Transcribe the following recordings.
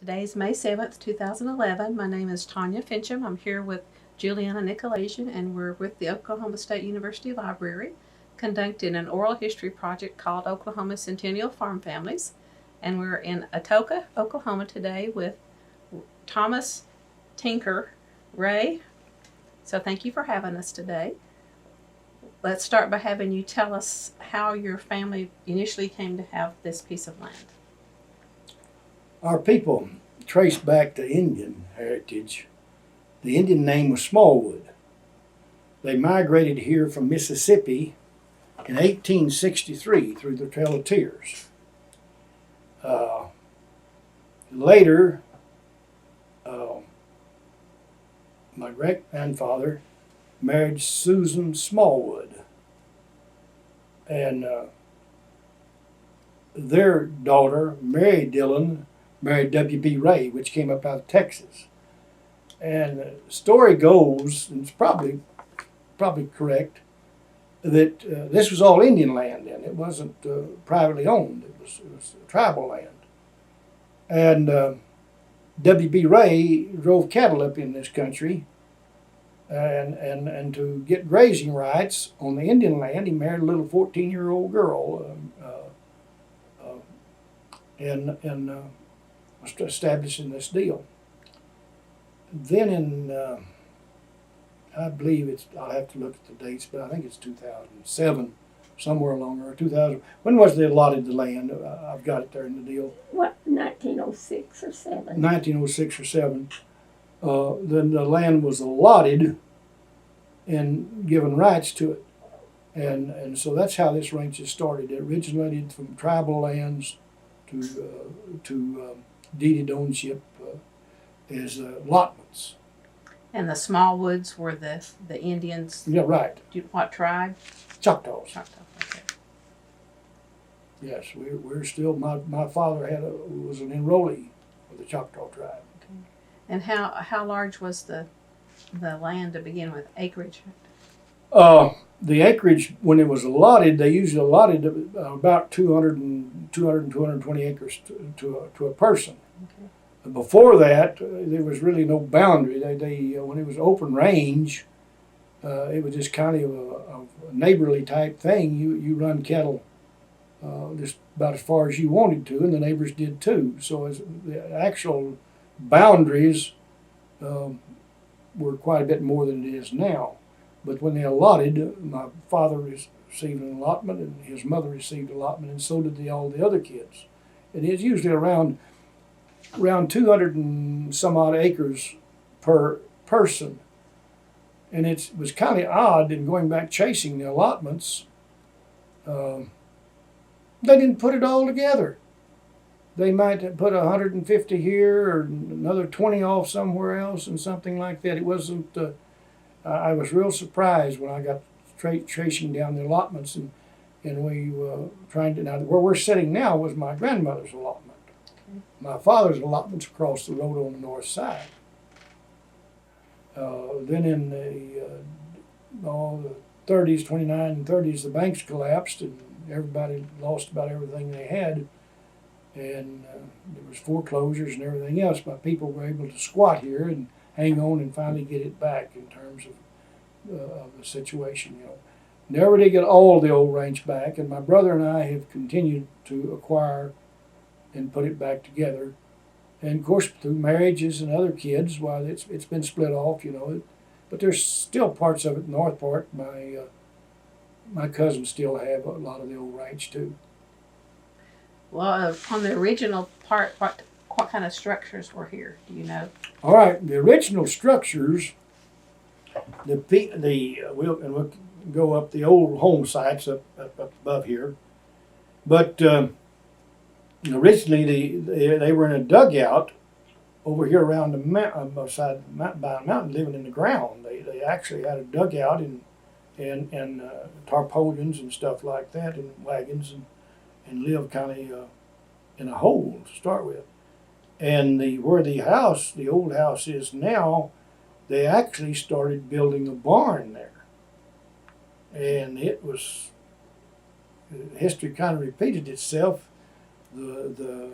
Today is May 7th, 2011. My name is Tanya Finchum. I'm here with Juliana Nykolaiszyn, and we're with the Oklahoma State University Library conducting an oral history project called Oklahoma Centennial Farm Families. And we're in Atoka, Oklahoma today with Thomas, Tinker, Ray. So thank you for having us today. Let's start by having you tell us how your family initially came to have this piece of land. Our people trace back to Indian heritage. The Indian name was Smallwood. They migrated here from Mississippi in 1863 through the Trail of Tears. Later, my great-grandfather married Susan Smallwood, and their daughter, Mary Dillon, married W.B. Ray, which came up out of Texas. And the story goes, and it's probably correct, that this was all Indian land then. It wasn't privately owned. It was tribal land. And W.B. Ray drove cattle up in this country, and to get grazing rights on the Indian land, he married a little 14-year-old girl, and was establishing this deal. Then in, I believe I'll have to look at the dates, but I think it's 2007, somewhere along there, 2000. When was they allotted the land? I've got it there in the deal. What, 1906 or 7? 1906 or 7. Then the land was allotted and given rights to it. And so that's how this ranch has started. It originated from tribal lands to deeded ownership as allotments. And the Smallwoods were the Indians. Yeah, right. What tribe? Choctaws. Choctaw. Okay. Yes, we're still. My father was an enrollee of the Choctaw tribe. Okay. And how large was the land to begin with? Acreage. The acreage, when it was allotted, they usually allotted about 220 acres to a person. Okay. Before that, there was really no boundary. They when it was open range, it was just kind of a neighborly type thing. You run cattle just about as far as you wanted to, and the neighbors did too. So the actual boundaries were quite a bit more than it is now. But when they allotted, my father received an allotment, and his mother received an allotment, and so did all the other kids. And it's usually around 200 and some odd acres per person. And it was kind of odd in going back chasing the allotments. They didn't put it all together. They might have put 150 here or another 20 off somewhere else and something like that. It wasn't. I was real surprised when I got tracing down the allotments, and we trying to. Now where we're sitting now was my grandmother's allotment. Okay. My father's allotment's across the road on the north side. Then in the 30s, 29 and 30s, the banks collapsed and everybody lost about everything they had, and there was foreclosures and everything else. But people were able to squat here and hang on and finally get it back in terms of the situation. Never did get all the old ranch back, and my brother and I have continued to acquire and put it back together. And of course, through marriages and other kids, while it's been split off, but there's still parts of it. North part, my cousins still have a lot of the old ranch too. Well, on the original part, what kind of structures were here? Do you know? All right, the original structures, we'll go up the old home sites up above here, but originally they were in a dugout over here around the mountain, beside by a mountain, living in the ground. They actually had a dugout and tarpaulins and stuff like that, and wagons, and lived kind of in a hole to start with. And where the old house is now, they actually started building a barn there. And history kind of repeated itself. The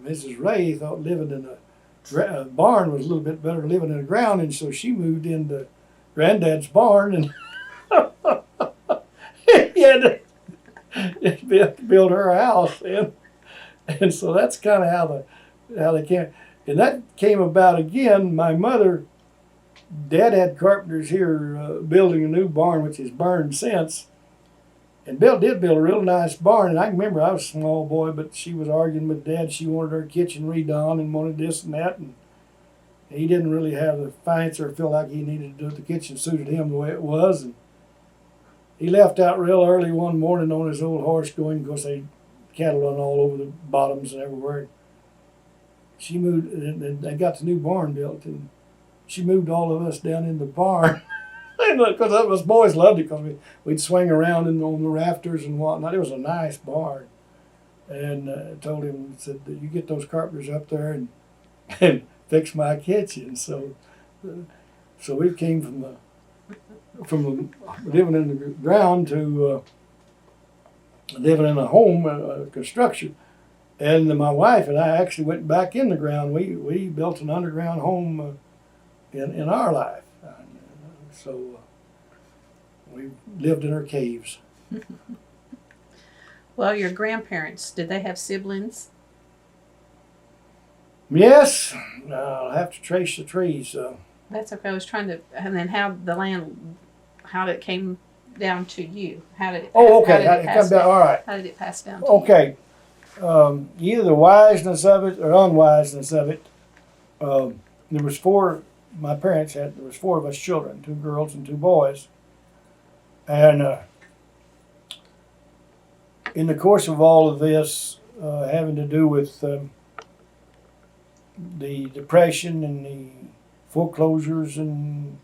Mrs. Ray thought living in a barn was a little bit better than living in the ground, and so she moved into Granddad's barn, and he had to build her house, and so that's kind of how they came. And that came about again. My mother, Dad had carpenters here building a new barn, which is burned since. And Bill did build a real nice barn, and I can remember I was a small boy, but she was arguing with Dad. She wanted her kitchen redone and wanted this and that, and he didn't really have the finance or feel like he needed to do it. The kitchen suited him the way it was, and he left out real early one morning on his old horse going, because they cattle run all over the bottoms and everywhere. She moved, and they got the new barn built, and she moved all of us down in the barn. Because us boys loved it, because we'd swing around on the rafters and whatnot. It was a nice barn. And I told him, said, you get those carpenters up there and fix my kitchen. So we came from living in the ground to living in a home, construction. And my wife and I actually went back in the ground. We built an underground home in our life. So we lived in our caves. Well, your grandparents, did they have siblings? Yes, I'll have to trace the trees. That's okay. I was trying to, and then how the land, how it came down to you? How did it? Oh, okay. How did it pass down? All right. How did it pass down to Okay. Either the wiseness of it or unwiseness of it. There was four. My parents there was four of us children, 2 girls and 2 boys. And in the course of all of this, having to do with the depression and the foreclosures and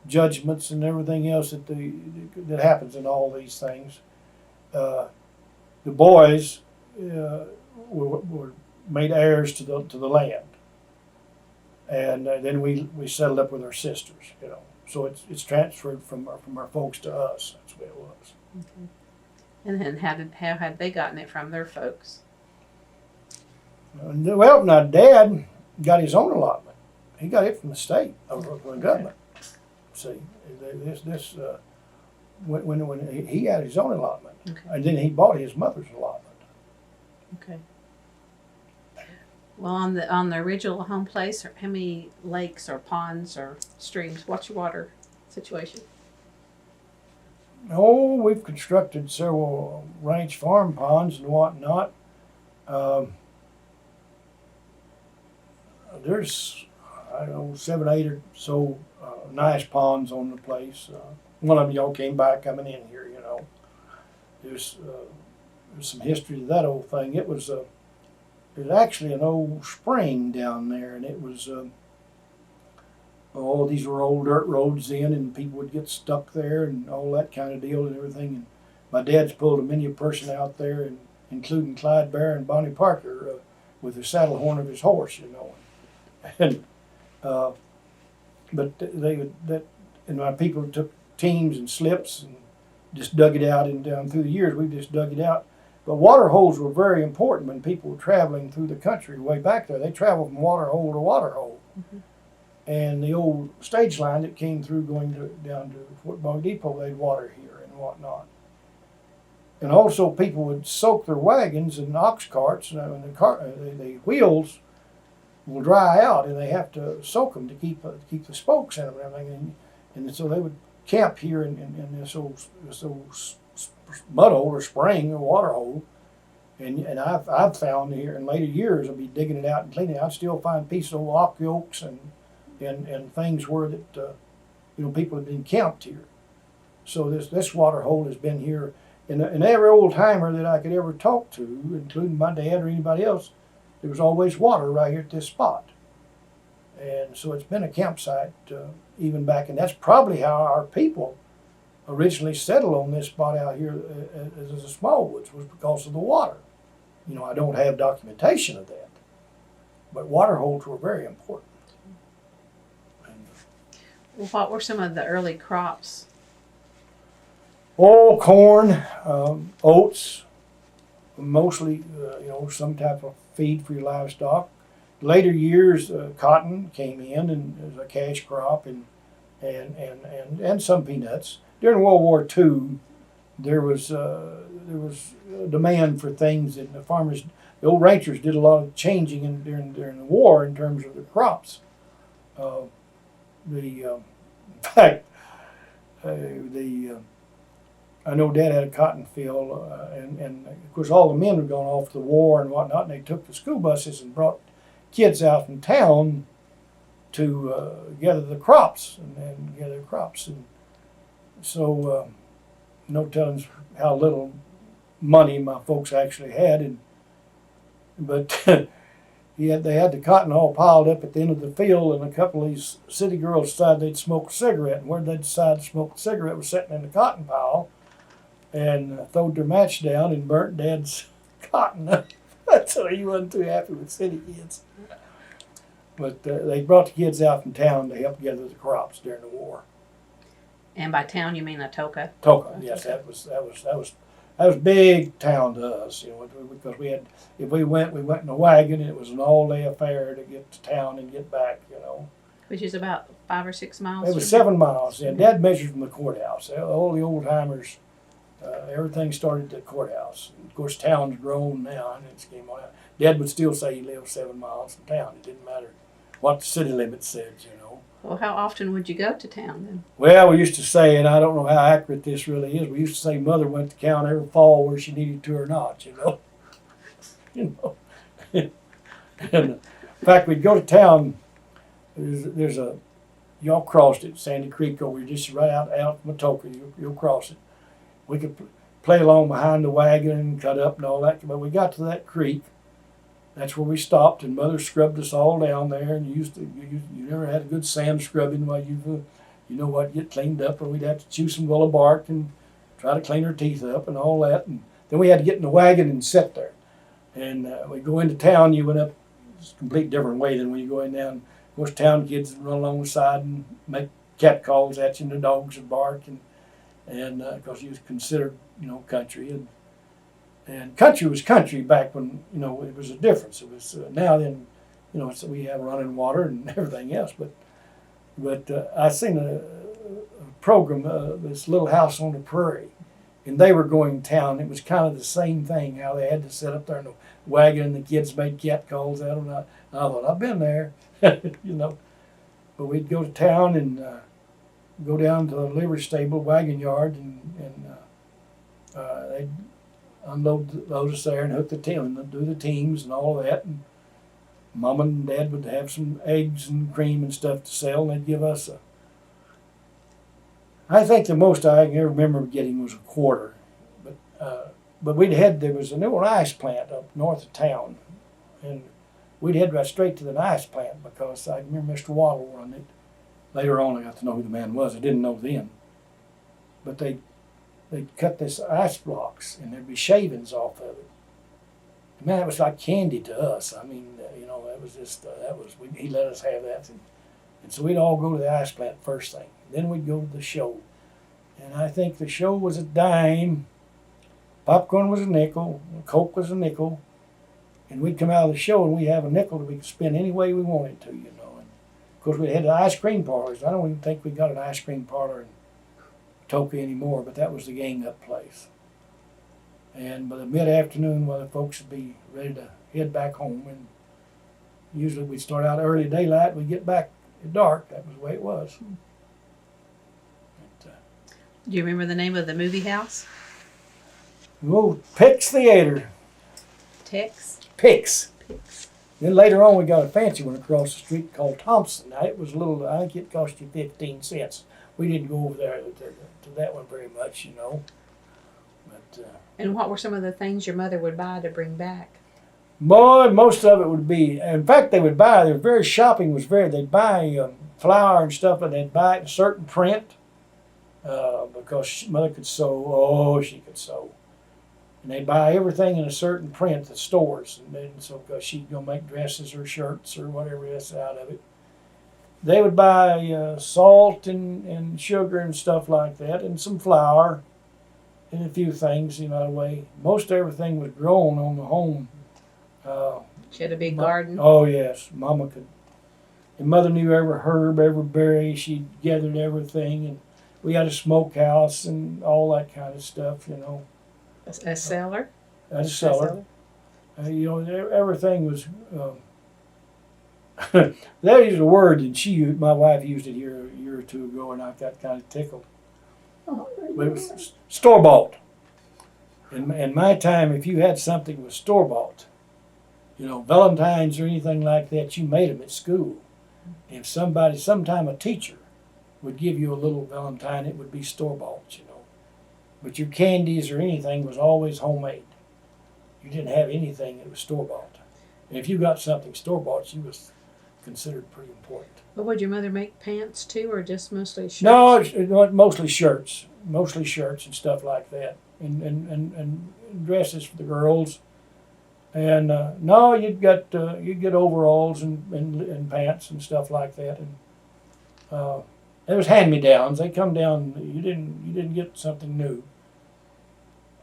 judgments and everything else that happens in all these things, the boys were made heirs to the land. And then we settled up with our sisters, So it's transferred from our folks to us. That's the way it was. Okay. And then how had they gotten it from their folks? Well, my dad got his own allotment. He got it from the state, from the government. See, when he had his own allotment, and then he bought his mother's allotment. Okay. Well, on the original home place, how many lakes or ponds or streams? What's your water situation? Oh, we've constructed several ranch farm ponds and whatnot. There's, 7, 8 or so nice ponds on the place. One of them y'all came by coming in here, There's some history to that old thing. It was actually an old spring down there, and it was these were old dirt roads in, and people would get stuck there and all that kind of deal and everything. And my dad's pulled many a person out there, and including Clyde Bear and Bonnie Parker with the saddle horn of his horse, And but and my people took teams and slips and just dug it out, and down through the years we just dug it out. But water holes were very important when people were traveling through the country way back there. They traveled from water hole to water hole. Mm-hmm. And the old stage line that came through going down to Fort Bog Depot, they'd water here and whatnot. And also people would soak their wagons and ox carts, and the wheels will dry out, and they have to soak them to keep the spokes in them and everything. And so they would camp here in this old mud hole or spring or water hole, and I've found here in later years, I'll be digging it out and cleaning it out, I'd still find pieces of ox yolks and things where that people have been camped here. So this water hole has been here, and every old timer that I could ever talk to, including my dad or anybody else, there was always water right here at this spot. And so it's been a campsite even back, and that's probably how our people originally settled on this spot out here as a small woods, was because of the water. I don't have documentation of that, but water holes were very important. Well, what were some of the early crops? Corn, oats, mostly some type of feed for your livestock. Later years, cotton came in and as a cash crop, and some peanuts. During World War II, there was a demand for things, and the old ranchers did a lot of changing during the war in terms of the crops. In fact, I know Dad had a cotton field, and of course all the men were going off to the war and whatnot, and they took the school buses and brought kids out from town to gather the crops and so no telling how little money my folks actually had, but they had the cotton all piled up at the end of the field, and a couple of these city girls decided they'd smoke a cigarette, and where they decided to smoke a cigarette was sitting in the cotton pile, and throwed their match down and burnt Dad's cotton. So he wasn't too happy with city kids. But they brought the kids out from town to help gather the crops during the war. And by town you mean Atoka? Atoka, yes, that was big town to us, because if we went in a wagon, and it was an all-day affair to get to town and get back, Which is about 5 or 6 miles. It was 7 miles, and Dad measured from the courthouse. All the old timers, everything started at the courthouse. And of course, town's grown now, and it's came on out. Dad would still say he lived 7 miles from town. It didn't matter what the city limits said, Well, how often would you go to town then? Well, we used to say, and I don't know how accurate this really is, we used to say Mother went to town every fall where she needed to or not, And, in fact, we'd go to town. There's y'all crossed it, Sandy Creek over here, just right out from Atoka. You'll cross it. We could play along behind the wagon and cut up and all that. But we got to that creek. That's where we stopped, and Mother scrubbed us all down there. And you never had a good sand scrubbing while get cleaned up, or we'd have to chew some willow bark and try to clean our teeth up and all that. And then we had to get in the wagon and sit there. And we go into town. You went up a complete different way than when you go in down. Of course, town kids run along the side and make cat calls at you, and the dogs would bark, and because you was considered country, and country was country back when it was a difference. It was now then, so we have running water and everything else. But I seen a program, this Little House on the Prairie, and they were going to town. It was kind of the same thing, how they had to sit up there in the wagon and the kids made cat calls at them. I thought, I've been there, But we'd go to town and go down to the livery stable, wagon yard, and they'd unload us there and hook the team and do the teams and all of that. And Mom and Dad would have some eggs and cream and stuff to sell, and they'd give us I think the most I can ever remember getting was a quarter. But there was a new ice plant up north of town, and we'd head right straight to the ice plant because I remember Mr. Waddle running it. Later on, I got to know who the man was. I didn't know then. But they'd cut this ice blocks, and there'd be shavings off of it. Man, it was like candy to us. I mean, that was just, he let us have that. And so we'd all go to the ice plant first thing. Then we'd go to the show. And I think the show was a dime. Popcorn was a nickel. Coke was a nickel. And we'd come out of the show and we'd have a nickel that we could spend any way we wanted to, And of course, we had the ice cream parlors. I don't even think we got an ice cream parlor in Atoka anymore, but that was the gang-up place. And by the mid-afternoon, the folks would be ready to head back home. And usually we'd start out early daylight, we'd get back at dark. That was the way it was. Do you remember the name of the movie house? Oh, Pix Theater. Tex? Pix. Pix. Then later on, we got a fancy one across the street called Thompson. Now, it was a little, I think it cost you 15 cents. We didn't go over there to that one very much, But, And what were some of the things your mother would buy to bring back? boy, most of it would be, in fact, they'd buy flour and stuff, and they'd buy it in a certain print because Mother could sew. Oh, she could sew. And they'd buy everything in a certain print at the stores. And then, so because she'd go make dresses or shirts or whatever else out of it. They would buy salt and sugar and stuff like that, and some flour and a few things, way. Most everything was grown on the home. She had a big garden. Oh yes, Mama could. And Mother knew every herb, every berry. She gathered everything, and we had a smokehouse and all that kind of stuff. You know, A cellar. a cellar. You know, everything was. That is a word that my wife used it here a year or two ago, and I got kind of tickled. Oh, But it was store bought. In my time, if you had something that was store bought, you know, Valentine's or anything like that, you made them at school. If sometime a teacher would give you a little Valentine, it would be store bought, you know. But your candies or anything was always homemade. You didn't have anything that was store bought. And if you got something store bought, you was considered pretty important. But would your mother make pants too, or just mostly shirts? No, mostly shirts and stuff like that, and dresses for the girls. And no, you'd get overalls and pants and stuff like that, and it was hand-me-downs. They come down. You didn't get something new.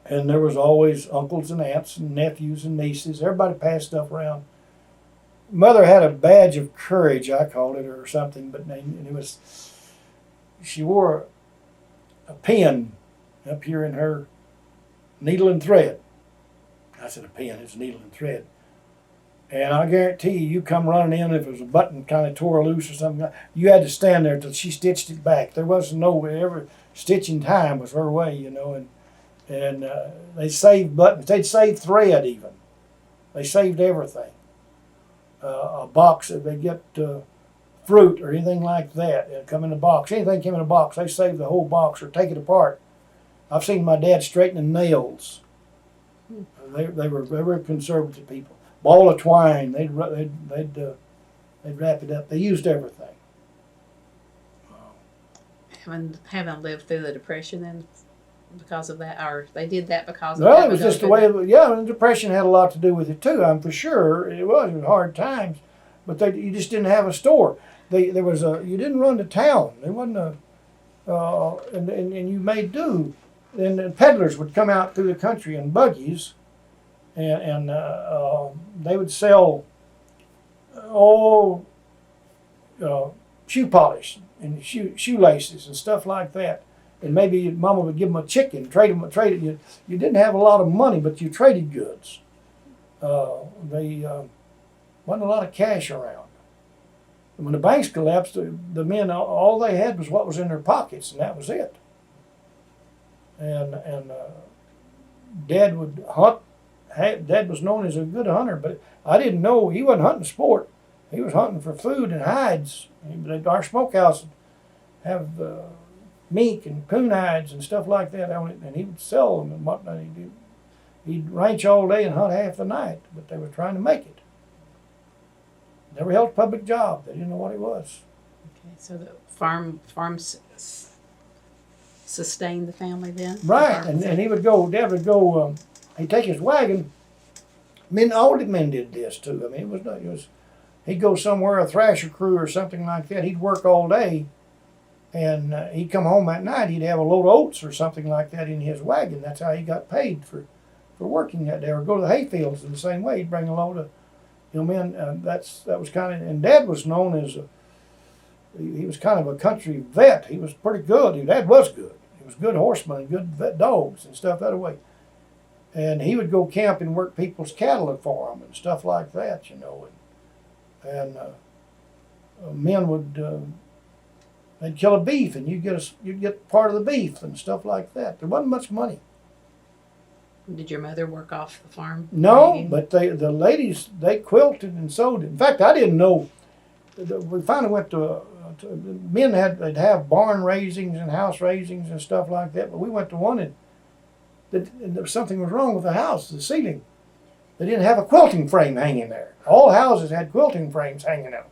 And there was always uncles and aunts and nephews and nieces. Everybody passed stuff around. Mother had a badge of courage, I called it, or something, but and it was, she wore a pin up here in her needle and thread. I said a pin, it's needle and thread. And I guarantee you come running in, if it was a button kind of tore loose or something, you had to stand there till she stitched it back. There wasn't every stitching time was her way, you know, and they saved buttons. They'd save thread even. They saved everything. A box, if they get fruit or anything like that, it'd come in a box. Anything came in a box, they saved the whole box or take it apart. I've seen my dad straightening nails. They were very conservative people. Ball of twine, they'd wrap it up. They used everything. Haven't lived through the Depression then because of that, or they did that because of well, it was just the way. The Depression had a lot to do with it too. I'm for sure it was hard times, but you just didn't have a store. You didn't run to town. There wasn't and you made do. And peddlers would come out through the country in buggies, and they would sell shoe polish and shoelaces and stuff like that. And maybe Mama would give them a chicken, trade it. You didn't have a lot of money, but you traded goods. Wasn't a lot of cash around. And when the banks collapsed, the men, all they had was what was in their pockets, and that was it. And Dad would hunt. Dad was known as a good hunter, but I didn't know he wasn't hunting sport. He was hunting for food and hides. Our smokehouse would have mink and coon hides and stuff like that on it, and he would sell them and whatnot. He'd ranch all day and hunt half the night, but they were trying to make it. Never held a public job. They didn't know what it was. Okay, so the farm sustained the family then? Right, and Dad would go, he'd take his wagon. All the men did this too. I mean, he'd go somewhere, a thrasher crew or something like that. He'd work all day, and he'd come home at night. He'd have a load of oats or something like that in his wagon. That's how he got paid for working that day. Or go to the hayfields in the same way. He'd bring a load of men. That was kind of. And Dad was known as he was kind of a country vet. He was pretty good. Dad was good. He was a good horseman and good vet dogs and stuff that way. And he would go camp and work people's cattle for them and stuff like that, you know. And men would they'd kill a beef, and you'd get part of the beef and stuff like that. There wasn't much money. Did your mother work off the farm? No, but the ladies, they quilted and sewed. In fact, I didn't know. We finally went to men they'd have barn raisings and house raisings and stuff like that. But we went to one and there was something was wrong with the house, the ceiling. They didn't have a quilting frame hanging there. All houses had quilting frames hanging out.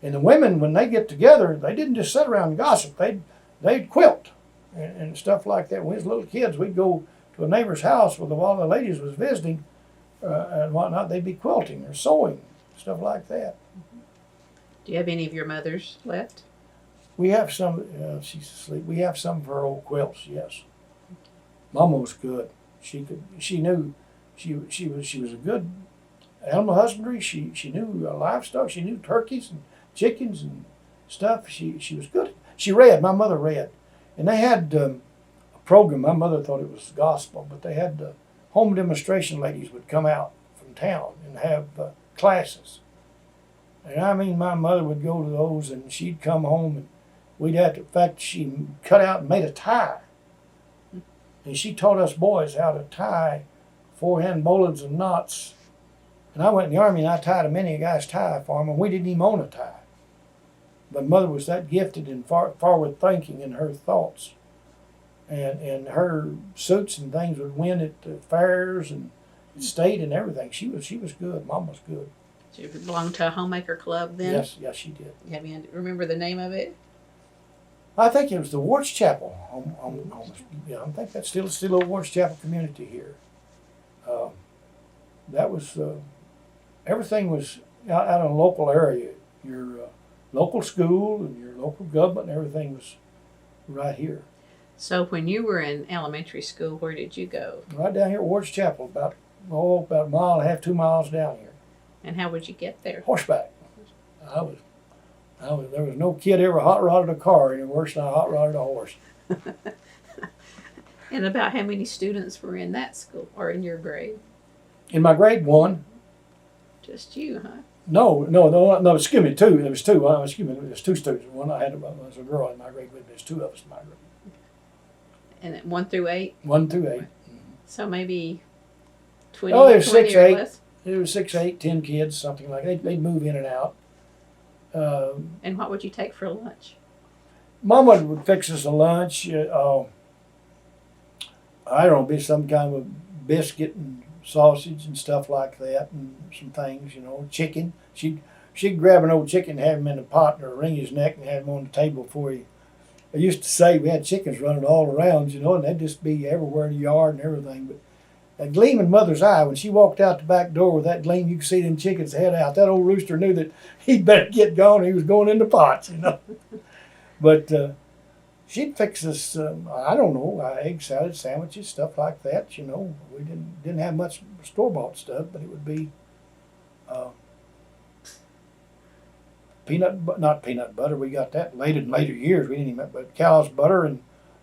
And the women, when they get together, they didn't just sit around and gossip. They'd quilt and stuff like that. When we was little kids, we'd go to a neighbor's house while the ladies was visiting and whatnot. They'd be quilting or sewing, stuff like that. Do you have any of your mothers left? We have some. She's asleep. We have some of her old quilts. Yes. Mama was good. She knew. She was a good animal husbandry. She knew livestock. She knew turkeys and chickens and stuff. She was good. She read. My mother read, and they had a program. My mother thought it was gospel, but they had home demonstration ladies would come out from town and have classes. And I mean, my mother would go to those, and she'd come home, and we'd have to. In fact, she cut out and made a tie, and she taught us boys how to tie forehand bowlines and knots. And I went in the Army, and I tied a many a guy's tie for him, and we didn't even own a tie. But Mother was that gifted and forward thinking in her thoughts. And her suits and things would win at the fairs and state and everything. She was good. Mom was good. She belonged to a homemaker club then? Yes, she did. Have you remember the name of it? I think it was the Wards Chapel. I think that's still a Wards Chapel community here. That was everything was out in a local area. Your local school and your local government and everything was right here. So when you were in elementary school, where did you go? Right down here at Wards Chapel, about a mile and a half, 2 miles down here. And how would you get there? Horseback. There was no kid ever hot rodded a car any worse than I hot rodded a horse. And about how many students were in that school or in your grade? In my grade, one. Just you, huh? No, excuse me, two. There was two. Excuse me, there was two students. One I had was a girl in my grade, but there's two of us in my grade. And 1 through 8? 1 through 8. So maybe 20, there's 20 6, or 8. less? There was 6, 8, 10 kids, something like that. They'd move in and out. And what would you take for lunch? Mama would fix us a lunch. I don't know, be some kind of biscuit and sausage and stuff like that, and some things, chicken. She'd grab an old chicken and have him in a pot or wring his neck and have him on the table for you. I used to say we had chickens running all around, and they'd just be everywhere in the yard and everything. But that gleam in Mother's eye, when she walked out the back door with that gleam, you could see them chickens head out. That old rooster knew that he'd better get going. He was going in the pots, But she'd fix us, egg salad, sandwiches, stuff like that. We didn't have much store-bought stuff, but it would be not peanut butter. We got that in later years. We didn't even, but cow's butter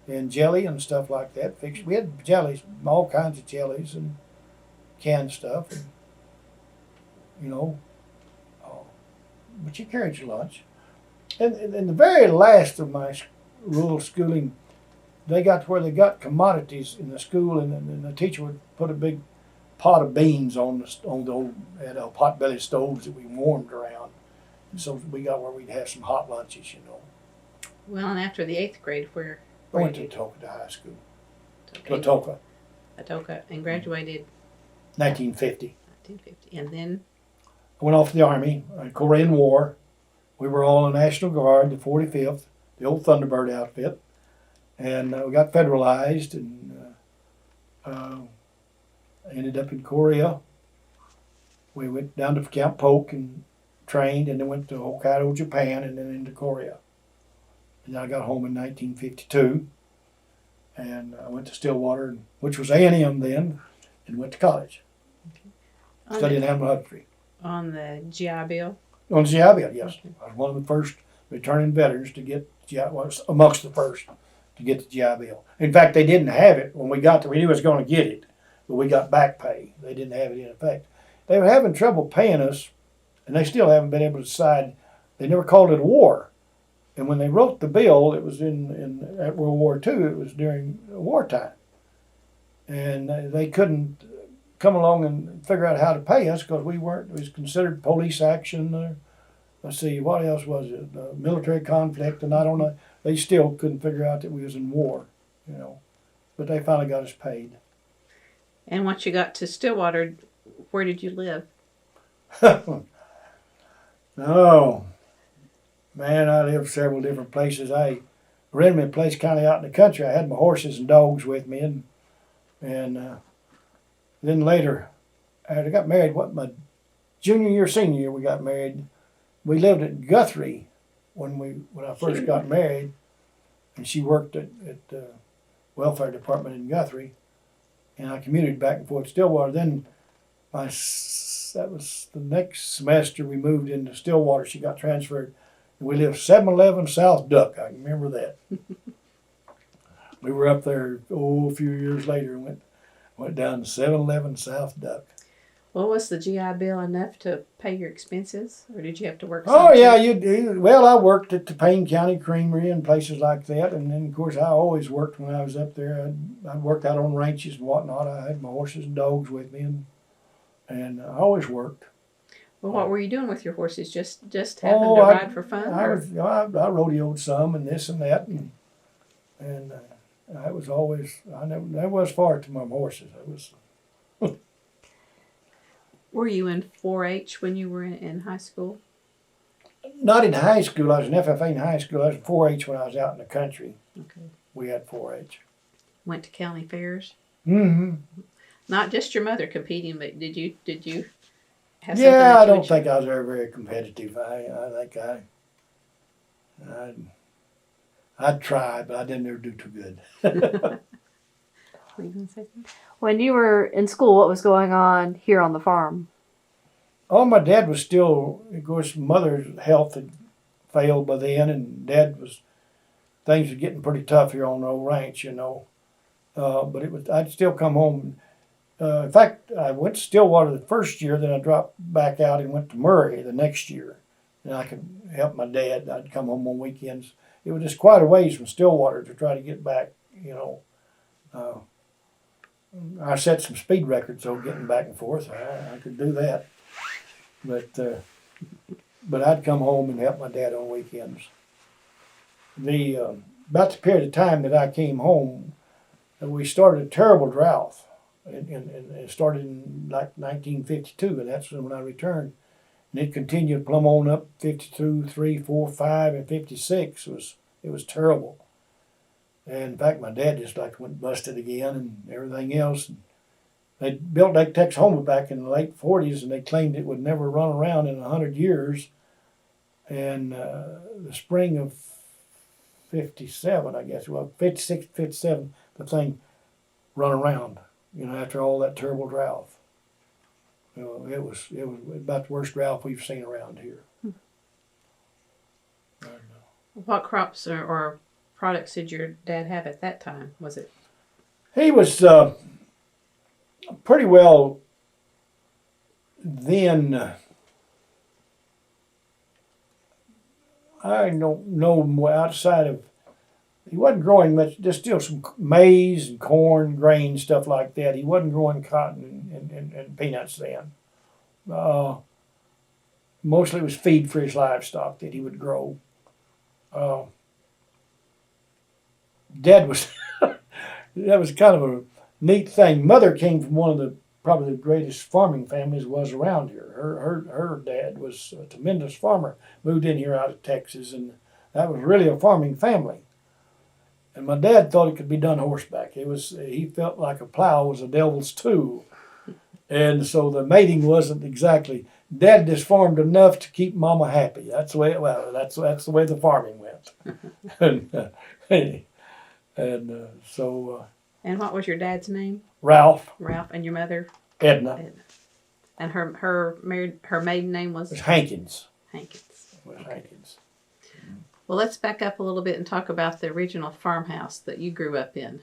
and jelly and stuff like that. We had jellies, all kinds of jellies and canned stuff, but you carried your lunch. And the very last of my rural schooling, they got to where they got commodities in the school, and the teacher would put a big pot of beans on the old pot-belly stoves that we warmed around. And so we got where we'd have some hot lunches, Well, and after the 8th grade, where I went to Atoka High School. Atoka. Atoka, and graduated 1950. 1950. And then? I went off to the Army, Korean War. We were all in the National Guard, the 45th, the old Thunderbird outfit. And we got federalized and ended up in Korea. We went down to Camp Polk and trained, and then went to Hokkaido, Japan, and then into Korea. And then I got home in 1952, and I went to Stillwater, which was A&M then, and went to college. Okay. Studying animal husbandry. On the GI Bill? On the GI Bill, yes. Okay. I was one of the first returning veterans to get amongst the first to get the GI Bill. In fact, they didn't have it when we got there. We knew we was going to get it, but we got back pay. They didn't have it in effect. They were having trouble paying us, and they still haven't been able to decide. They never called it a war. And when they wrote the bill, it was at World War II. It was during wartime. And they couldn't come along and figure out how to pay us because it was considered police action. Let's see, what else was it? Military conflict, and I don't know. They still couldn't figure out that we was in war, But they finally got us paid. And once you got to Stillwater, where did you live? Oh, man, I lived several different places. I rented me a place kind of out in the country. I had my horses and dogs with me, and then later, after I got married, my junior year, senior year, we got married. We lived at Guthrie when I first got married, and she worked at the welfare department in Guthrie, and I commuted back and forth to Stillwater. Then my that was the next semester we moved into Stillwater. She got transferred. We lived 711 South Duck. I can remember that. We were up there a few years later and went down to 711 South Duck. Well, was the GI Bill enough to pay your expenses, or did you have to work? Oh yeah, well, I worked at the Payne County Creamery and places like that, and then of course I always worked when I was up there. I'd worked out on ranches and whatnot. I had my horses and dogs with me, and I always worked. Well, what were you doing with your horses? Just having to ride for fun? I rodeoed some and this and that, and I was always I never was far to my horses. I was. Were you in 4-H when you were in high school? Not in high school. I was in FFA in high school. I was in 4-H when I was out in the country. Okay. We had 4-H. Went to county fairs? Mm-hmm. Not just your mother competing, but did you have something? Yeah, I don't think I was ever very competitive. I think I'd try, but I didn't ever do too good. What are you going to say? When you were in school, what was going on here on the farm? Oh, my dad was still, of course, mother's health had failed by then, and dad things were getting pretty tough here on the old ranch, you know. But I'd still come home. In fact, I went to Stillwater the first year, then I dropped back out and went to Murray the next year. And I could help my dad. I'd come home on weekends. It was just quite a ways from Stillwater to try to get back, you know. I set some speed records, so getting back and forth, I could do that. But I'd come home and help my dad on weekends. About the period of time that I came home, we started a terrible drought. And it started in like 1952, and that's when I returned. And it continued plumb on up 52, 3, 4, 5, and 56. It was terrible. And in fact, my dad just went busted again and everything else. And they built Lake Texoma back in the late 40s, and they claimed it would never run around in 100 years. And the spring of 57, I guess, 56, 57, the thing run around, you know, after all that terrible drought. You know, it was about the worst drought we've seen around here. What crops or products did your dad have at that time? Was it? He was pretty well then. I don't know outside of. He wasn't growing much. Just still some maize and corn, grain, stuff like that. He wasn't growing cotton and peanuts then. Mostly it was feed for his livestock that he would grow. Dad was, that was kind of a neat thing. Mother came from one of probably the greatest farming families was around here. Her dad was a tremendous farmer, moved in here out of Texas, and that was really a farming family. And my dad thought it could be done horseback. He felt like a plow was a devil's tool. And so the mating wasn't exactly, Dad just farmed enough to keep Mama happy. That's the way that's the way the farming went. And what was your dad's name? Ralph. Ralph. And your mother? Edna. And her maiden name was? It was Hankins. Hankins. Hankins. Well, let's back up a little bit and talk about the original farmhouse that you grew up in.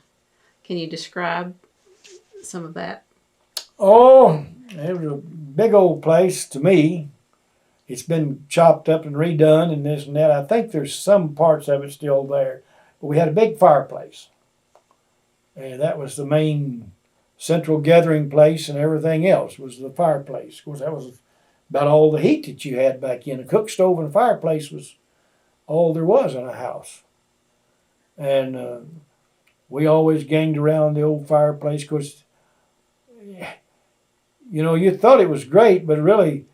Can you describe some of that? Oh, it was a big old place to me. It's been chopped up and redone and this and that. I think there's some parts of it still there. But we had a big fireplace. And that was the main central gathering place, and everything else was the fireplace. Of course, that was about all the heat that you had back then. A cook stove and a fireplace was all there was in a house. And we always ganged around the old fireplace because, you know, you thought it was great, but really,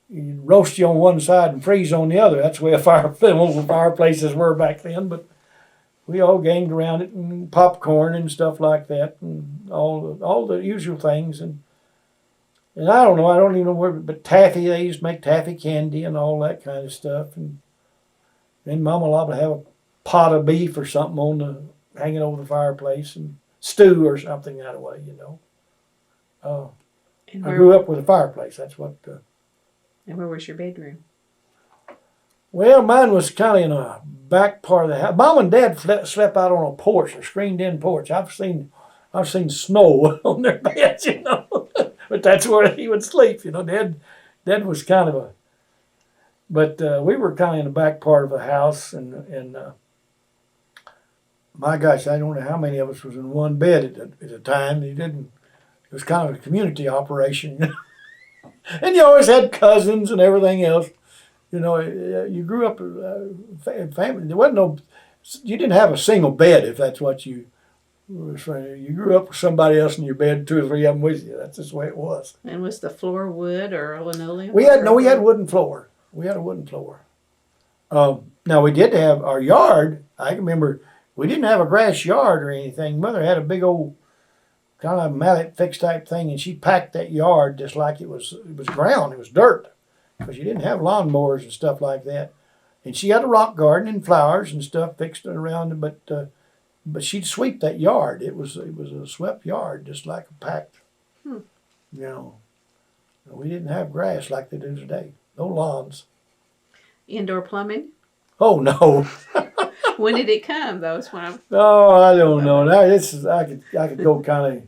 you'd roast you on one side and freeze on the other. That's the way old fireplaces were back then. But we all ganged around it and popcorn and stuff like that, and all the usual things. And I don't even know where, but taffy, they used to make taffy candy and all that kind of stuff. And then Mama would have a pot of beef or something hanging over the fireplace, and stew or something that way, you know. And I where, grew up with a fireplace. That's what. and where was your bedroom? Well, mine was kind of in a back part of the house. Mom and Dad slept out on a porch, a screened-in porch. I've seen snow on their beds, you know. But that's where he would sleep, you know. Dad was kind of a. But we were kind of in the back part of the house, and my gosh, I don't know how many of us was in one bed at a time. It was kind of a community operation, and you always had cousins and everything else. You know, you grew up family. There wasn't no. You didn't have a single bed if that's what you were saying. You grew up with somebody else in your bed, 2 or 3 of them with you. That's just the way it was. And was the floor wood or linoleum? We had wooden floor. We had a wooden floor. Now we did have our yard. I can remember we didn't have a grass yard or anything. Mother had a big old kind of mallet fixed type thing, and she packed that yard just like it was ground. It was dirt because you didn't have lawnmowers and stuff like that. And she had a rock garden and flowers and stuff fixed around it, but she'd sweep that yard. It was a swept yard, just like a packed. You know, we didn't have grass like they do today. No lawns. Indoor plumbing? Oh no. When did it come? Though, when I Oh, I don't know. Now I could go kind of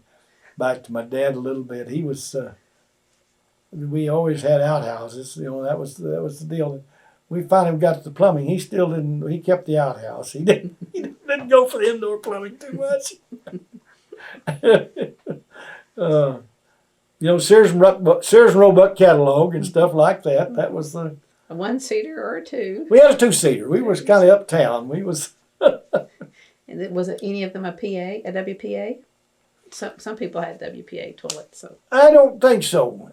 back to my dad a little bit. He was. We always had outhouses. You know, that was the deal. We finally got to the plumbing. He still didn't. He kept the outhouse. He didn't go for the indoor plumbing too much. You know, Sears and Roebuck catalog and stuff like that. That was the. a 1-seater or a 2? We had a 2-seater. We was kind of uptown. We was. And was it any of them a WPA? Some people had WPA toilets. So I don't think so.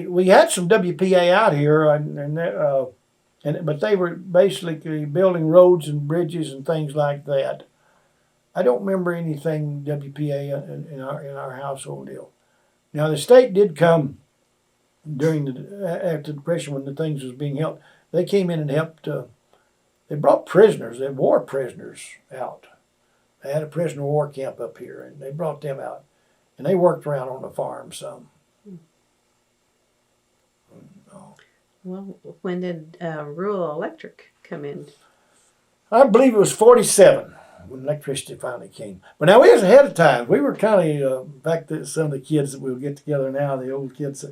We had some WPA out here, but they were basically building roads and bridges and things like that. I don't remember anything WPA in our household deal. Now the state did come during after the Depression when the things was being held. They came in and helped. They brought prisoners. They war prisoners out. They had a prisoner of war camp up here, and they brought them out, and they worked around on the farm some. well, when did rural electric come in? I believe it was 47 when electricity finally came. But now we was ahead of time. We were kind of back to some of the kids that we'll get together now, the old kids.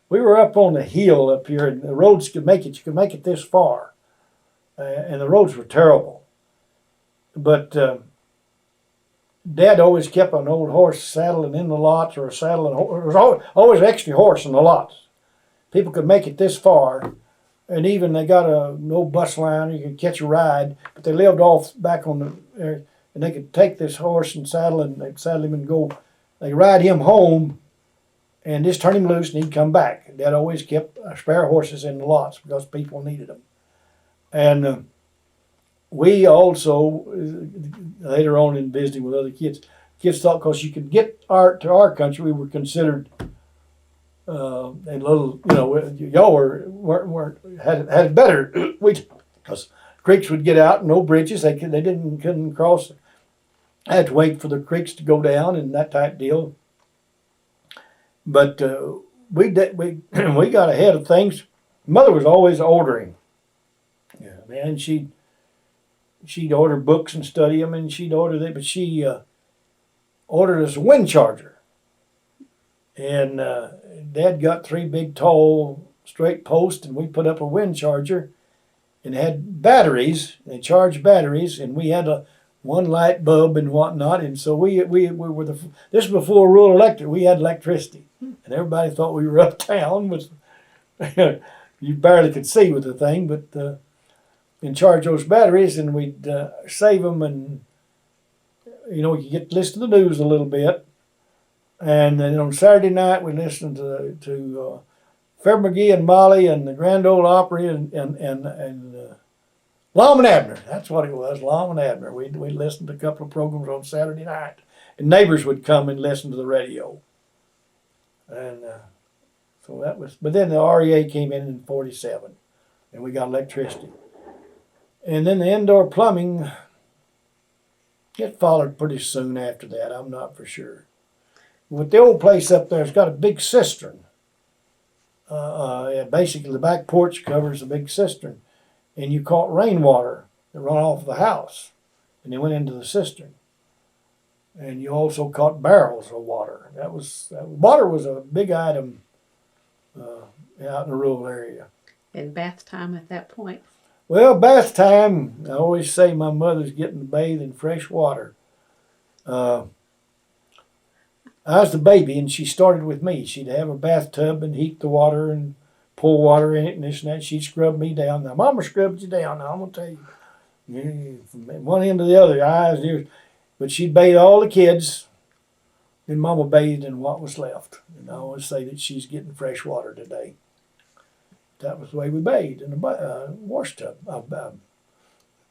We were up on the hill up here, and the roads could make it. You could make it this far, and the roads were terrible. But Dad always kept an old horse saddling in the lots, or a saddle and there was always an extra horse in the lots. People could make it this far, and even they got an old bus line. You could catch a ride, but they lived off back on the, and they could take this horse and they'd saddle him and go. They ride him home, and just turn him loose, and he'd come back. Dad always kept spare horses in the lots because people needed them, and. We also, later on in visiting with other kids thought because you could get to our country, we were considered a little, you know, y'all had it better. Because creeks would get out, no bridges, they couldn't cross. I had to wait for the creeks to go down and that type deal. But we got ahead of things. Mother was always ordering. Yeah, man, she'd order books and study them, and she'd order that, but she ordered us a wind charger. And Dad got 3 big, tall, straight posts, and we put up a wind charger, and it had batteries. They charged batteries, and we had one light bulb and whatnot. And so we were this was before rural electric. We had electricity, and everybody thought we were uptown. You barely could see with the thing, but. And charge those batteries, and we'd save them, and you know, you get to listen to the news a little bit, and then on Saturday night we listened to Fred McGee and Molly and the Grand Ole Opry and Lom and Abner. That's what it was, Lom and Abner. We listened to a couple of programs on Saturday night, and neighbors would come and listen to the radio, and so that was. But then the REA came in 47, and we got electricity. And then the indoor plumbing, it followed pretty soon after that. I'm not for sure. With the old place up there, it's got a big cistern. Basically, the back porch covers a big cistern, and you caught rainwater that run off the house, and they went into the cistern. And you also caught barrels of water. Water was a big item out in the rural area. And bath time at that point? Well, bath time, I always say my mother's getting to bathe in fresh water. I was the baby, and she started with me. She'd have a bathtub and heat the water and pour water in it and this and that. She'd scrub me down. Now, Mama scrubbed you down. Now, I'm going to tell you, from one end to the other, eyes, ears. But she'd bathe all the kids, and Mama bathed in what was left. And I always say that she's getting fresh water today. That was the way we bathed in a wash tub.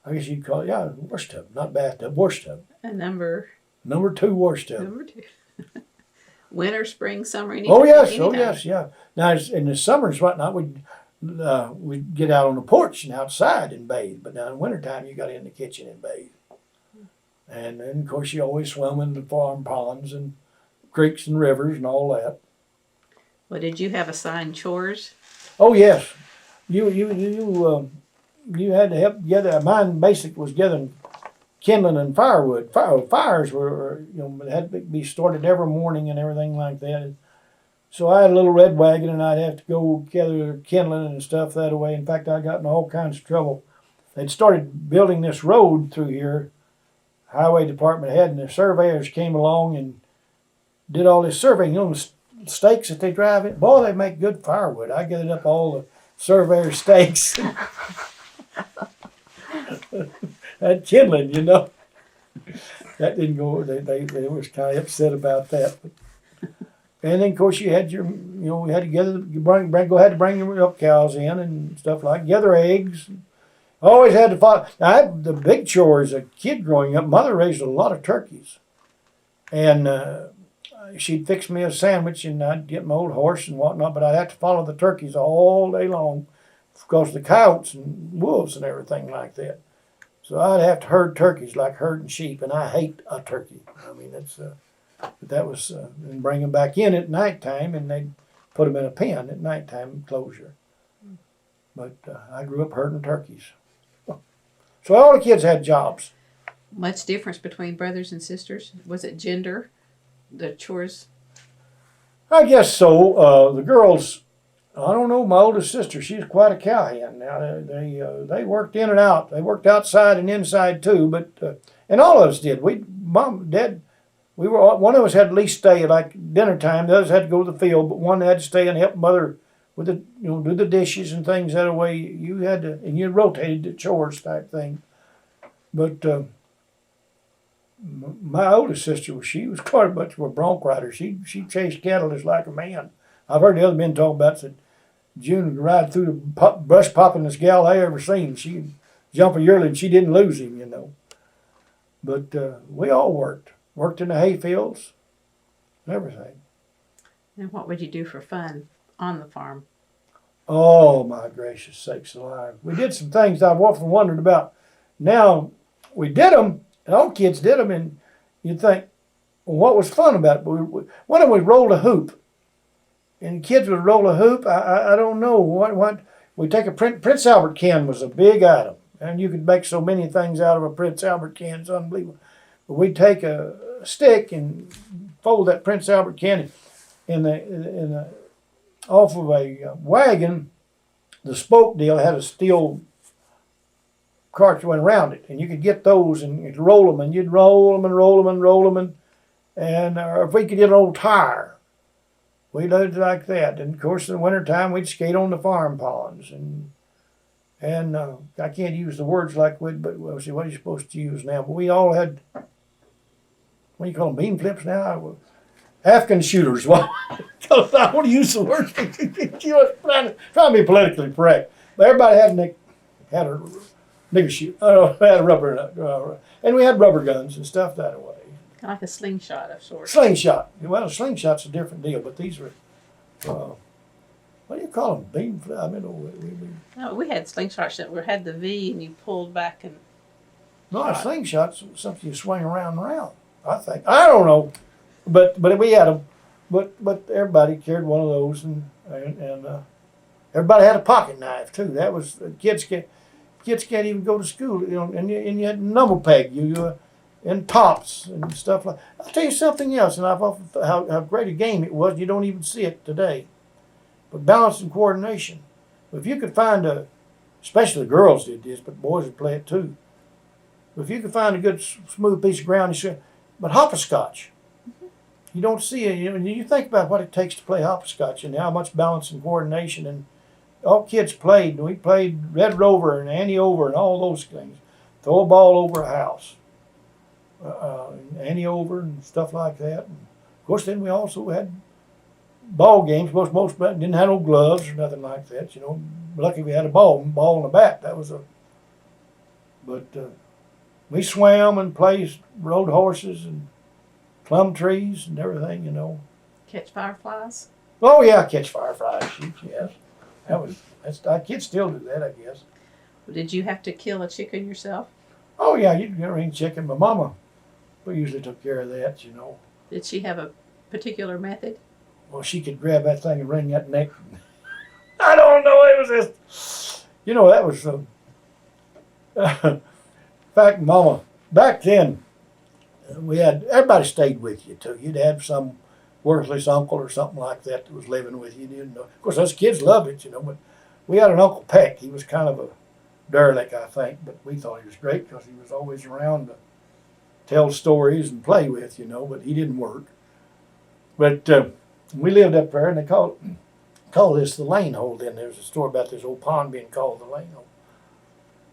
I guess you'd call it, wash tub, not bathtub, wash tub. A number 2 wash tub. Number 2. Winter, spring, summer, anytime. Oh yes, anytime. yeah. Now in the summers, whatnot, we'd get out on the porch and outside and bathe. But now in wintertime, you got in the kitchen and bathe. And then of course you always swim in the farm ponds and creeks and rivers and all that. Well, did you have assigned chores? Oh yes, you had to help gather. Mine basic was gathering kindling and firewood. Fires were, had to be started every morning and everything like that. So I had a little red wagon, and I'd have to go gather kindling and stuff that way. In fact, I got in all kinds of trouble. They'd started building this road through here. Highway department had, and the surveyors came along and did all this surveying. The stakes that they drive in, boy, they make good firewood. I gathered up all the surveyor stakes. That kindling, that didn't go. They was kind of upset about that. And then, of course, you had we had to had to bring your milk cows in and stuff like gather eggs. Always had to follow. I had the big chore as a kid growing up. Mother raised a lot of turkeys, and she'd fix me a sandwich, and I'd get my old horse and whatnot. But I'd have to follow the turkeys all day long, because of the coyotes and wolves and everything like that. So I'd have to herd turkeys like herding sheep, and I hate a turkey. I mean, that was, and bring them back in at nighttime, and they'd put them in a pen at nighttime closure. But I grew up herding turkeys. So all the kids had jobs. Much difference between brothers and sisters? Was it gender, the chores? I guess so. The girls, I don't know, my oldest sister, she's quite a cowhand. Now, they worked in and out. They worked outside and inside too, but, and all of us did. Mom, Dad, one of us had to at least stay at like dinner time. The others had to go to the field, but one had to stay and help Mother with the, do the dishes and things that way. You had to, and you rotated the chores type thing. But my oldest sister, she was quite much of a bronc rider. She chased cattle just like a man. I've heard the other men talk about that. June would ride through the brush poppingest gal I ever seen. She'd jump a yearling, and she didn't lose him, But we all worked in the hay fields, and everything. And what would you do for fun on the farm? Oh, my gracious sakes alive. We did some things I've often wondered about. Now, we did them, and all kids did them, and you'd think, well, what was fun about it? But one of them, we rolled a hoop. And kids would roll a hoop. I don't know. What we take a Prince Albert can was a big item. And you could make so many things out of a Prince Albert can. It's unbelievable. But we'd take a stick and fold that Prince Albert can off of a wagon. The spoke deal had a steel cart that went around it, and you could get those and you'd roll them, and you'd roll them and roll them and roll them, and if we could get an old tire, we did it like that. And of course, in the wintertime, we'd skate on the farm ponds, and I can't use the words like we, but we'll see what are you supposed to use now. But we all had, what do you call them, bean flips now? African shooters. Well, I want to use the words. Trying to be politically correct. But everybody had a nigger shoot. Had a rubber, and we had rubber guns and stuff that way. Like a slingshot of sorts. Slingshot. Well, a slingshot's a different deal, but these were, what do you call them? Bean? I mean, No, we had slingshots that had the V and you pulled back and. no, a slingshot's something you swing around and around. I think. I don't know, but we had them, but everybody carried one of those, and everybody had a pocket knife too. That was kids can't even go to school, and you had number peg and tops and stuff like. I'll tell you something else, and I've often how great a game it was. You don't even see it today, but balance and coordination. If you could find especially the girls did this, but boys would play it too. If you could find a good smooth piece of ground, but hopscotch. You don't see it. You think about what it takes to play hopscotch and how much balance and coordination, and all kids played. We played Red Rover and Annie Over and all those things. Throw a ball over a house, Annie Over and stuff like that. And of course, then we also had ball games. Most didn't have no gloves or nothing like that. Lucky we had a ball and a bat. That was But we swam and played, rode horses and plum trees and everything. Catch fireflies. Oh yeah, catch fireflies. Yes, kids still do that, I guess. Did you have to kill a chicken yourself? Oh yeah, you can ring chicken. My mama, we usually took care of that. Did she have a particular method? Well, she could grab that thing and wring that neck. I don't know. It was just, that was. In fact, Mama, back then, everybody stayed with you too. You'd have some worthless uncle or something like that was living with you. You didn't know. Of course, us kids loved it, but we had an Uncle Peck. He was kind of a derelict, I think, but we thought he was great because he was always around to tell stories and play with, but he didn't work. But we lived up there, and they called this the lane hole. Then there's a story about this old pond being called the lane hole.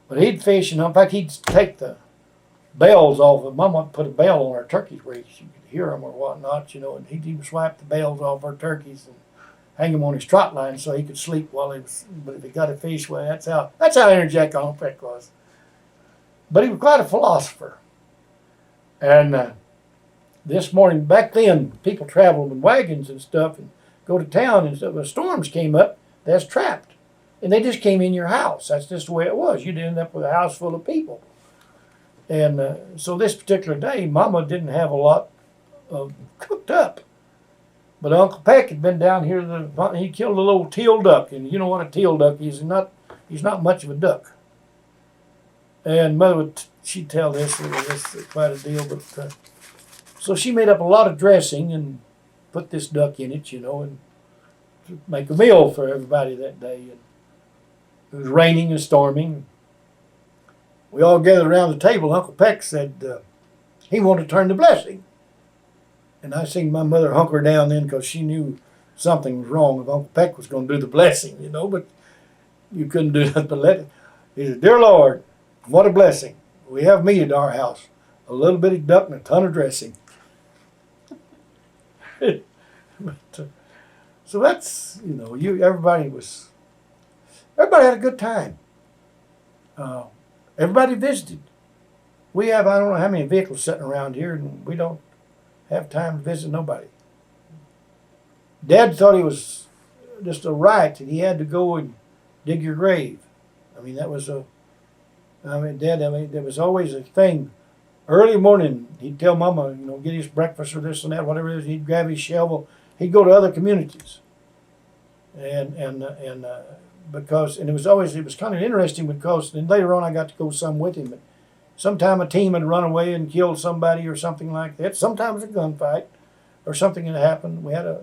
But he'd fish, in fact, he'd take the bells off of. Mama would put a bell on our turkeys where you could hear them or whatnot, and he'd even swipe the bells off our turkeys and hang them on his trot line so he could sleep while he was. But if he got a fish, well, that's how energetic Uncle Peck was. But he was quite a philosopher. And this morning, back then, people traveled in wagons and stuff and go to town, and stuff. When storms came up, they was trapped. And they just came in your house. That's just the way it was. You'd end up with a house full of people. And so this particular day, Mama didn't have a lot cooked up. But Uncle Peck had been down here. He killed a little teal duck. And you know what a teal duck is. He's not much of a duck. And Mother she'd tell this. It was quite a deal. But so she made up a lot of dressing and put this duck in it, and to make a meal for everybody that day. And it was raining and storming. We all gathered around the table. Uncle Peck said he wanted to turn the blessing. And I seen my mother hunker down then because she knew something was wrong if Uncle Peck was going to do the blessing, but you couldn't do that but let it. He said, "Dear Lord, what a blessing. We have meat at our house. A little bitty duck and a ton of dressing." So that's, everybody had a good time. Everybody visited. We have, I don't know how many vehicles sitting around here, and we don't have time to visit nobody. Dad thought it was just a right that he had to go and dig your grave. That was Dad, there was always a thing. Early morning, he'd tell Mama, get his breakfast or this and that, whatever it is. He'd grab his shovel. He'd go to other communities. Because it was kind of interesting because then later on I got to go some with him. But sometime a team had run away and killed somebody or something like that. Sometimes a gunfight or something had happened. We had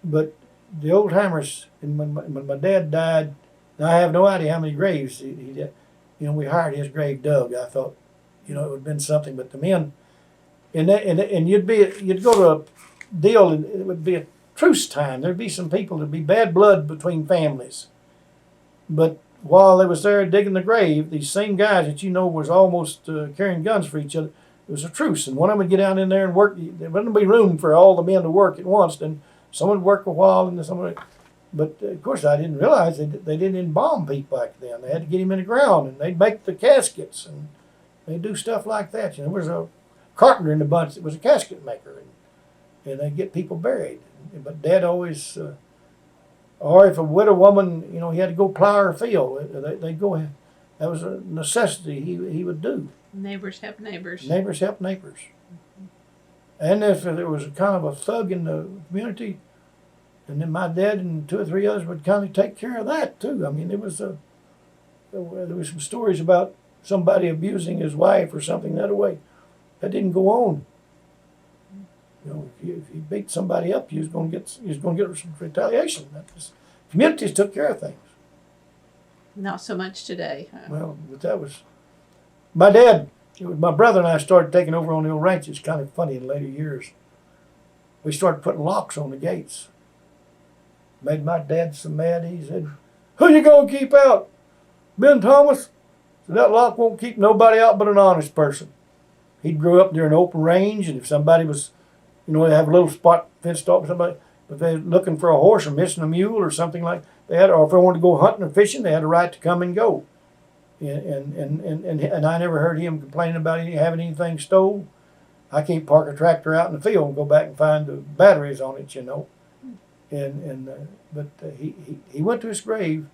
but the old timers, and when my dad died, I have no idea how many graves he did. We hired his grave dug. I thought, it would have been something. But the men, and you'd go to a deal, and it would be a truce time. There'd be some people, there'd be bad blood between families. But while they was there digging the grave, these same guys that was almost carrying guns for each other, it was a truce. And one of them would get down in there and work. There wouldn't be room for all the men to work at once. Then someone would work a while, and then someone would. But of course, I didn't realize they didn't embalm people back then. They had to get him in the ground, and they'd make the caskets, and they'd do stuff like that. There was a carpenter in the bunch that was a casket maker, and they'd get people buried. But Dad always, or if a widow woman, he had to go plow her field, they'd go. That was a necessity he would do. Neighbors help neighbors. Neighbors help neighbors. And there was a kind of a thug in the community, and then my dad and 2 or 3 others would kind of take care of that too. I mean, there was some stories about somebody abusing his wife or something that way. That didn't go on. You know, if you beat somebody up, you was going to get some retaliation. Communities took care of things. Not so much today. Huh? Well, but that was my dad. It was my brother and I started taking over on the old ranch. It's kind of funny in later years. We started putting locks on the gates. Made my dad so mad. He said, "Who you gonna keep out? Ben Thomas? So that lock won't keep nobody out but an honest person." He grew up near an open range, and if somebody was, they have a little spot fenced off somebody, but they're looking for a horse or missing a mule or something like that, or if they wanted to go hunting or fishing, they had a right to come and go. And I never heard him complaining about having anything stole. I can't park a tractor out in the field and go back and find the batteries on it, But he went to his grave.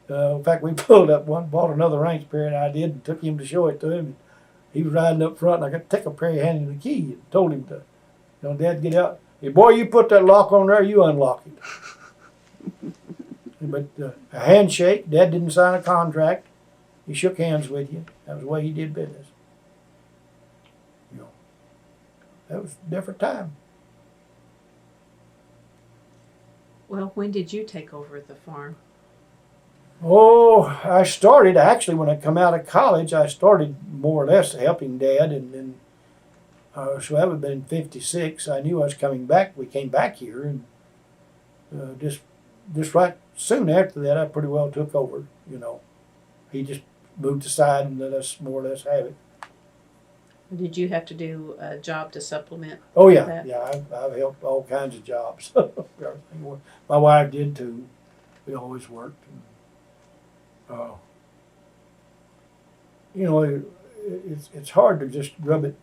In fact, we pulled up bought another ranch pair, and I did, and took him to show it to him. He was riding up front, and I got to take a pair, handed him the key, and told him to, Dad, get out. Hey, boy, you put that lock on there, you unlock it. But a handshake. Dad didn't sign a contract. He shook hands with you. That was the way he did business. That was a different time. Well, when did you take over the farm? Oh, I started, actually, when I come out of college, I started more or less helping Dad, and then, so that would have been in 56. I knew I was coming back. We came back here, and just right soon after that, I pretty well took over, He just moved aside and let us more or less have it. Did you have to do a job to supplement? Oh, yeah. that? Yeah, I've helped all kinds of jobs. My wife did, too. We always worked. It's hard to just rub it,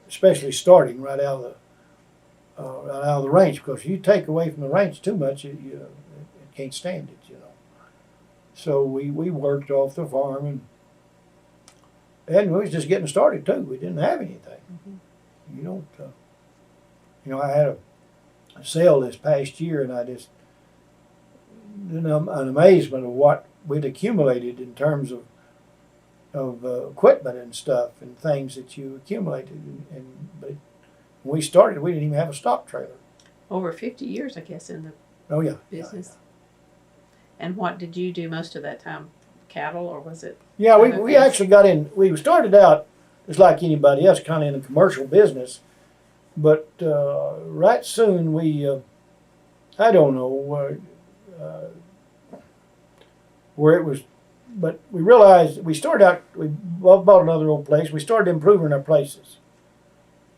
especially starting right out of the ranch, because if you take away from the ranch too much, it can't stand it, So we worked off the farm, and we was just getting started too. We didn't have anything. Mm-hmm. I had a sale this past year, and I just, an amazement of what we'd accumulated in terms of equipment and stuff and things that you accumulated. But when we started, we didn't even have a stock trailer. Over 50 years, I guess, in the business. Yeah. And what did you do most of that time? Cattle, or was it? Yeah, we actually got in. We started out just like anybody else, kind of in the commercial business. But right soon I don't know where it was, but we realized we started out. We bought another old place. We started improving our places,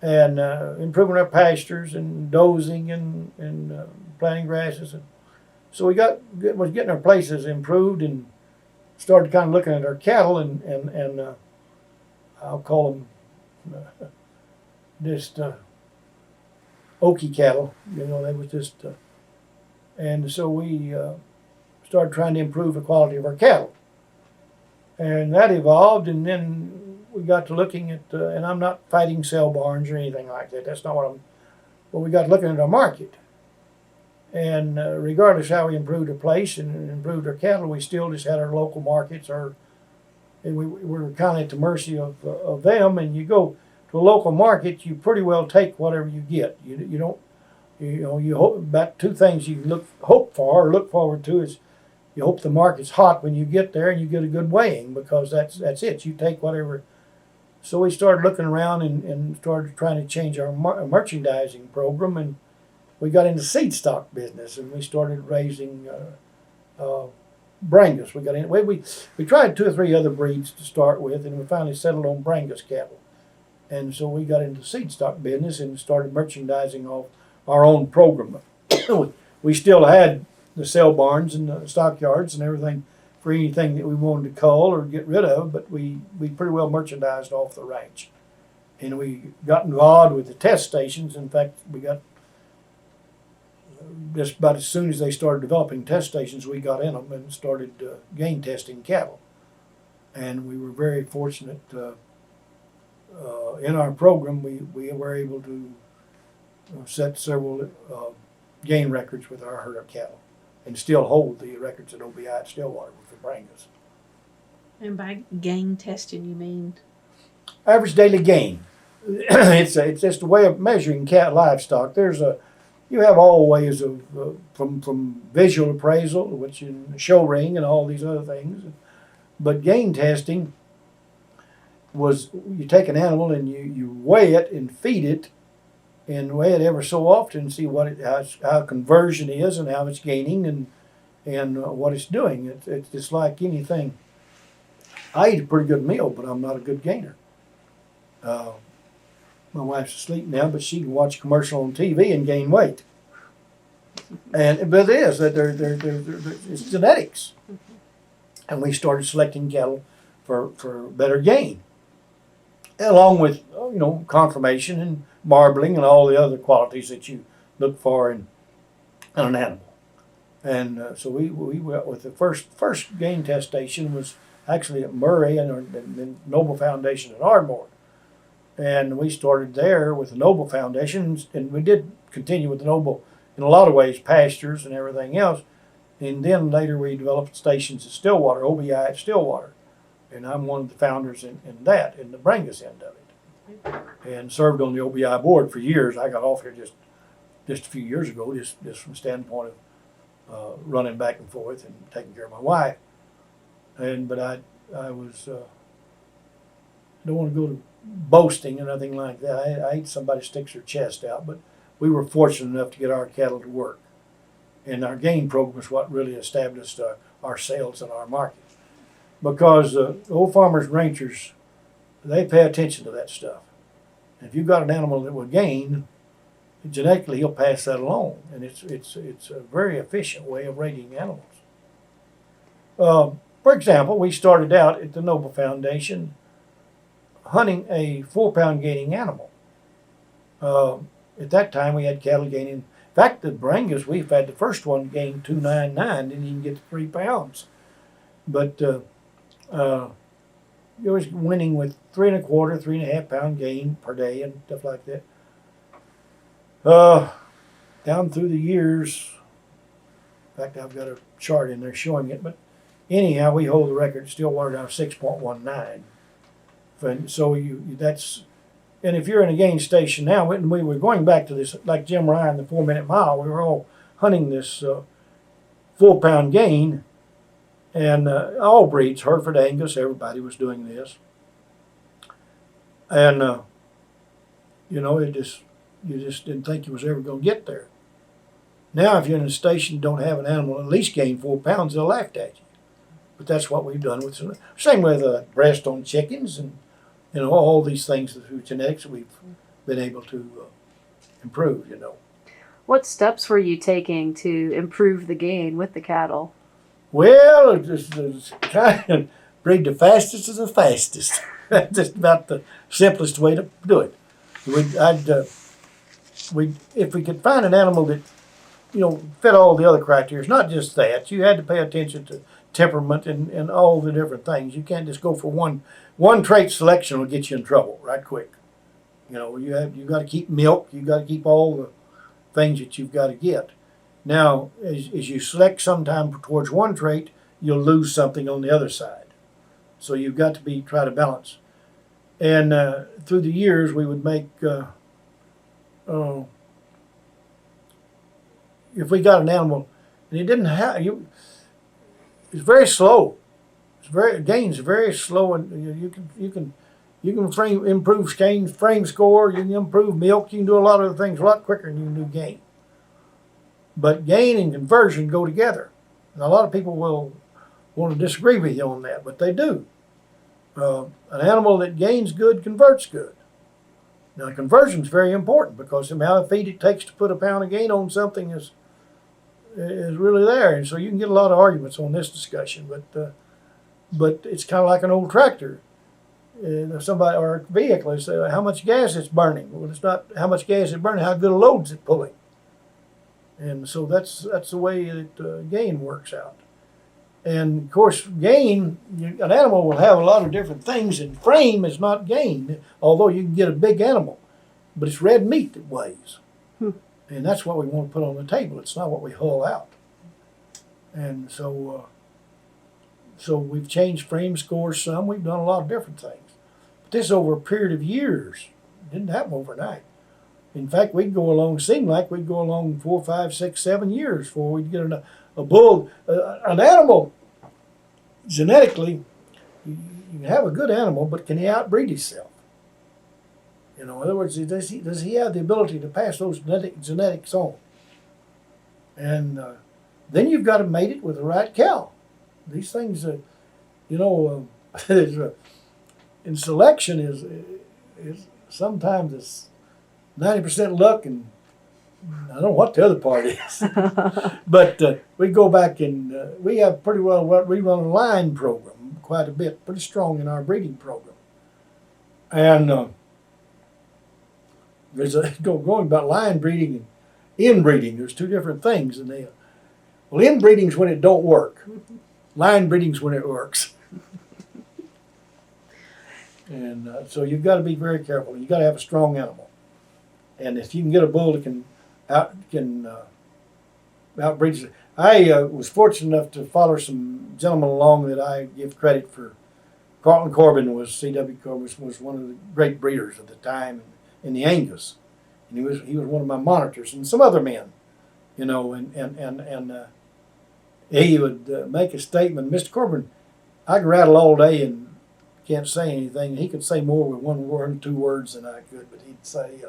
and improving our pastures and dozing and planting grasses. And so was getting our places improved, and started kind of looking at our cattle and I'll call them just oaky cattle. They was just, and so we started trying to improve the quality of our cattle, and that evolved. And then we got to looking at, and I'm not fighting sale barns or anything like that. That's not what I'm. But we got looking at our market. And regardless how we improved our place and improved our cattle, we still just had our local markets, and we were kind of at the mercy of them. And you go to a local market, you pretty well take whatever you get. You don't, you hope about two things you hope for or look forward to is you hope the market's hot when you get there and you get a good weighing, because that's it. You take whatever. So we started looking around and started trying to change our merchandising program, and we got into seed stock business, and we started raising Brangus. We tried 2 or 3 other breeds to start with, and we finally settled on Brangus cattle. And so we got into seed stock business and started merchandising off our own program. We still had the sale barns and the stockyards and everything for anything that we wanted to cull or get rid of, but we pretty well merchandised off the ranch. And we got involved with the test stations. In fact, we got just about as soon as they started developing test stations, we got in them and started gain testing cattle. And we were very fortunate in our program, we were able to set several gain records with our herd of cattle, and still hold the records at OBI at Stillwater with the Brangus. And by gain testing, you mean? Average daily gain. It's just a way of measuring livestock. You have all ways of from visual appraisal, which in show ring and all these other things, but gain testing was you take an animal and you weigh it and feed it, and weigh it ever so often and see how conversion is and how it's gaining and what it's doing. It's just like anything. I eat a pretty good meal, but I'm not a good gainer. My wife's asleep now, but she can watch a commercial on TV and gain weight. But it is that it's genetics, and we started selecting cattle for better gain, along with conformation and marbling and all the other qualities that you look for in an animal. And so we went with the first gain test station was actually at Murray and the Noble Foundation at Ardmore. And we started there with the Noble Foundation, and we did continue with the Noble in a lot of ways, pastures and everything else. And then later we developed stations at Stillwater, OBI at Stillwater. And I'm one of the founders in that, in the Brangus end of it. And served on the OBI board for years. I got off here just a few years ago, just from the standpoint of running back and forth and taking care of my wife. But I was, don't want to go to boasting or nothing like that. I hate somebody sticks their chest out, but we were fortunate enough to get our cattle to work. And our gain program is what really established our sales and our market. Because old farmers and ranchers, they pay attention to that stuff. And if you've got an animal that will gain, genetically he'll pass that along. And it's a very efficient way of raising animals. For example, we started out at the Noble Foundation hunting a 4-pound gaining animal. At that time, we had cattle gaining. In fact, the Brangus, we've had the first one gain 299, didn't even get to 3 pounds. But it was winning with 3 1/4, 3.5 pound gain per day and stuff like that. Down through the years, in fact, I've got a chart in there showing it, but anyhow, we hold the record Stillwater down 6.19. And so and if you're in a gain station now, when we were going back to this, like Jim Ryan, the 4-minute mile, we were all hunting this 4-pound gain, and all breeds, Hereford, Angus, everybody was doing this. And, you just didn't think you was ever going to get there. Now, if you're in a station and don't have an animal at least gain 4 pounds, they'll laugh at you. But that's what we've done with same with breast on chickens and all these things through genetics that we've been able to improve. What steps were you taking to improve the gain with the cattle? Well, it's kind of breed the fastest of the fastest. That's just about the simplest way to do it. If we could find an animal that fit all the other criteria, not just that, you had to pay attention to temperament and all the different things. You can't just go for one trait selection will get you in trouble right quick. You got to keep milk. You got to keep all the things that you've got to get. Now, as you select sometime towards one trait, you'll lose something on the other side. So you've got to try to balance. And through the years, we would make if we got an animal and it didn't have it's very slow. Gain's very slow, and you can improve frame score. You can improve milk. You can do a lot of things a lot quicker than you can do gain. But gain and conversion go together. And a lot of people will want to disagree with you on that, but they do. An animal that gains good converts good. Now, conversion is very important because the amount of feed it takes to put a pound of gain on something is really there, and so you can get a lot of arguments on this discussion. But it's kind of like an old tractor. Somebody or a vehicle, they say how much gas it's burning. Well, it's not how much gas it's burning, how good a load's it pulling. And so that's the way that gain works out. And of course, gain, an animal will have a lot of different things, and frame is not gain, although you can get a big animal, but it's red meat that weighs. And that's what we want to put on the table. It's not what we hull out. And so we've changed frame scores some. We've done a lot of different things. But this over a period of years. It didn't happen overnight. In fact, we'd go along, seemed like we'd go along 4, 5, 6, 7 years before we'd get a bull. An animal, genetically, you can have a good animal, but can he outbreed himself? In other words, does he have the ability to pass those genetics on? And then you've got to mate it with the right cow. These things, in selection is sometimes it's 90% luck, and I don't know what the other part is. But we go back and we have we run a line program quite a bit, pretty strong in our breeding program. And going about line breeding and inbreeding. There's two different things, and inbreeding's when it don't work. Line breeding's when it works. And so you've got to be very careful. You've got to have a strong animal. And if you can get a bull that can outbreed. I was fortunate enough to follow some gentlemen along that I give credit for. Carlton Corbin C.W. Corbin was one of the great breeders at the time in the Angus. And he was one of my monitors, and some other men, and he would make a statement. Mr. Corbin, I can rattle all day and can't say anything. He could say more with one word, 2 words than I could, but he'd say,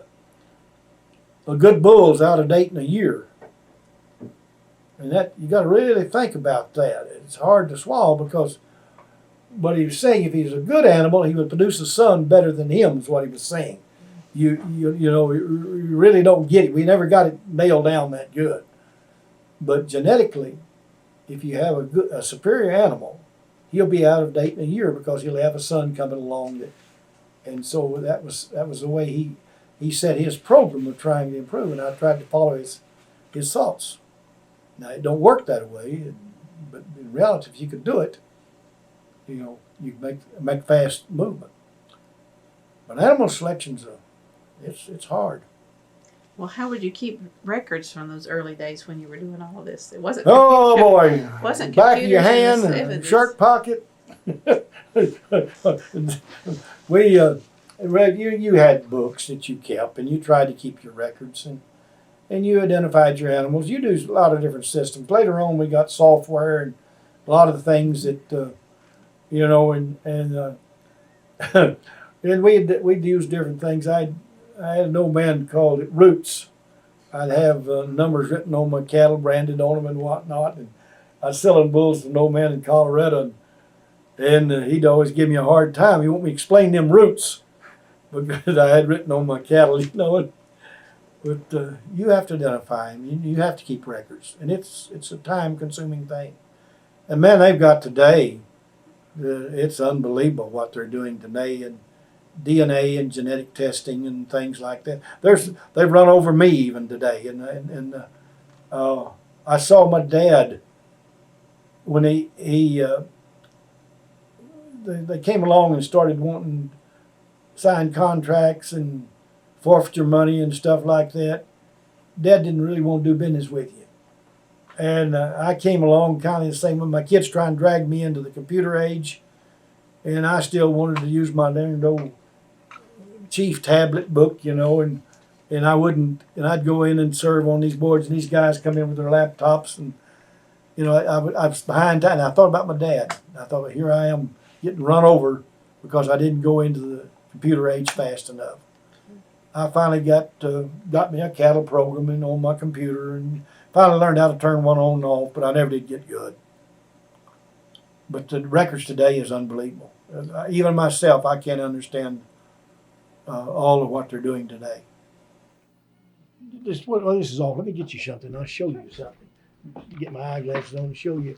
a good bull's out of date in a year. And that, you got to really think about that. It's hard to swallow because what he was saying, if he's a good animal, he would produce a son better than him, is what he was saying. You really don't get it. We never got it nailed down that good. But genetically, if you have a superior animal, he'll be out of date in a year because he'll have a son coming along. And so that was the way he set his program of trying to improve, and I tried to follow his thoughts. Now, it don't work that way, but in reality, if you could do it, you can make fast movement. But animal selection's it's hard. Well, how would you keep records from those early days when you were doing all of this? It wasn't. Oh boy! Wasn't back of your hand in the and 70s. shirt pocket. You had books that you kept, and you tried to keep your records, and you identified your animals. You do a lot of different systems. Later on, we got software and a lot of the things that and we'd use different things. I had an old man called it roots. I'd have numbers written on my cattle, branded on them and whatnot. And I was selling bulls to an old man in Colorado, and he'd always give me a hard time. He want me to explain them roots because I had written on my cattle, But you have to identify them. You have to keep records, and it's a time-consuming thing. And man, they've got today. It's unbelievable what they're doing today, and DNA and genetic testing and things like that. They've run over me even today, and I saw my dad when they came along and started wanting sign contracts and forfeiture money and stuff like that. Dad didn't really want to do business with you. And I came along kind of the same way. My kids trying to drag me into the computer age, and I still wanted to use my darn old chief tablet book, and I wouldn't, and I'd go in and serve on these boards, and these guys come in with their laptops, and I was behind time. And I thought about my dad. I thought, well, here I am getting run over because I didn't go into the computer age fast enough. I finally got me a cattle programming on my computer, and finally learned how to turn one on and off, but I never did get good. But the records today is unbelievable. Even myself, I can't understand all of what they're doing today. This is all. Let me get you something. I'll show you something. Get my eyeglasses on and show you.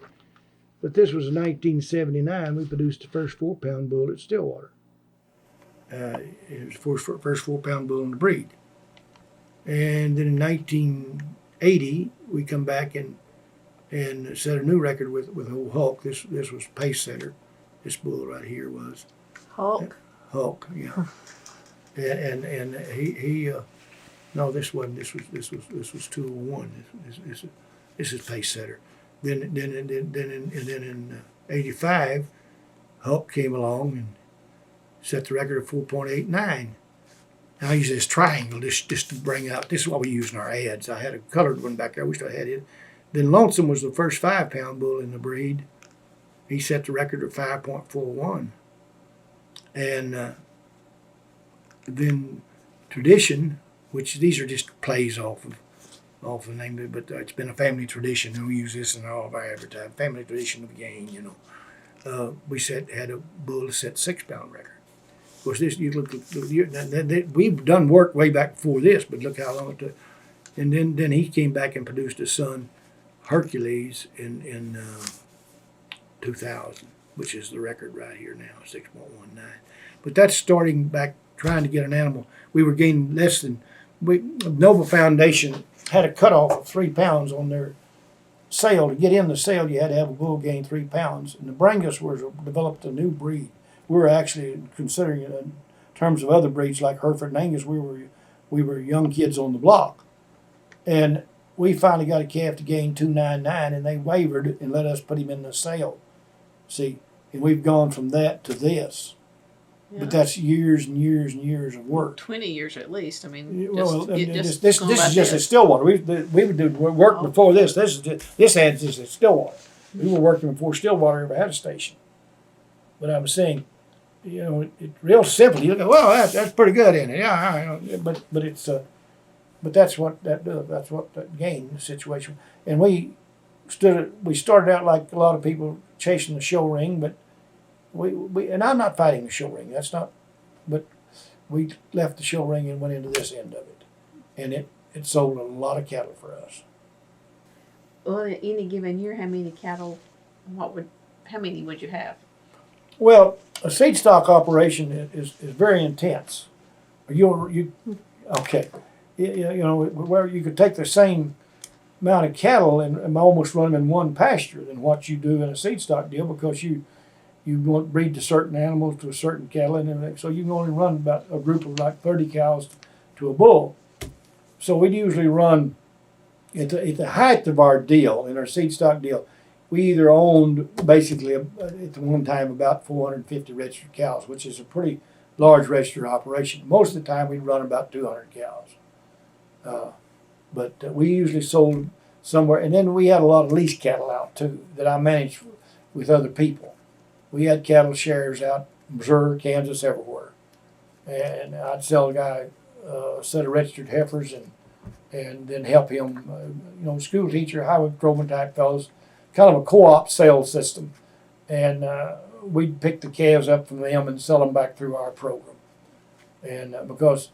But this was in 1979. We produced the first 4-pound bull at Stillwater. It was the first 4-pound bull in the breed. And then in 1980, we come back and and set a new record with old Hulk. This was pace setter. This bull right here was Hulk. Hulk, yeah. And he no, this wasn't. This was 201. This is pace setter. Then in '85, Hulk came along and set the record of 4.89. Now I use this triangle just to bring out. This is what we use in our ads. I had a colored one back there. I wish I had it. Then Lonesome was the first 5-pound bull in the breed. He set the record at 5.41. And then Tradition, which these are just plays off the name, but it's been a family tradition, and we use this in all of our advertising. Family tradition of gain, you know. We had a bull that set 6-pound record. Of course, this you look. We've done work way back before this, but look how long it took. And then he came back and produced a son, Hercules, in 2000, which is the record right here now, 6.19. But that's starting back trying to get an animal. We were gaining less than. Nova Foundation had a cutoff of 3 pounds on their sale. To get in the sale, you had to have a bull gain 3 pounds. And the Brangus developed a new breed. We were actually considering it in terms of other breeds like Hereford and Angus. We were young kids on the block, and we finally got a calf to gain 299, and they wavered and let us put him in the sale. See, and we've gone from that to this. Yeah. But that's years and years and years of work. 20 years at least. I mean, This is just at Stillwater. We would do work before this. This ad's just at Stillwater. We were working before Stillwater ever had a station. But I was saying, you know, it's real simple. You look, well, that's pretty good in it. Yeah, but it's but that's what that does. That's what that gain situation. And we started out like a lot of people chasing the show ring, but we and I'm not fighting the show ring. That's not. But we left the show ring and went into this end of it, and it sold a lot of cattle for us. Well, in any given year, how many cattle? How many would you have? Well, a seed stock operation is very intense. Okay, you know, where you could take the same amount of cattle and almost run them in one pasture than what you do in a seed stock deal, because you want breed to certain animals to a certain cattle, and so you can only run about a group of like 30 cows to a bull. So we'd usually run at the height of our deal, in our seed stock deal. We either owned basically at the one time about 450 registered cows, which is a pretty large registered operation. Most of the time we'd run about 200 cows. But we usually sold somewhere, and then we had a lot of lease cattle out too that I managed with other people. We had cattle shares out in Missouri, Kansas, everywhere. And I'd sell a guy a set of registered heifers and then help him, school teacher, highway patrolman type fellows, kind of a co-op sales system. And we'd pick the calves up from them and sell them back through our program. And because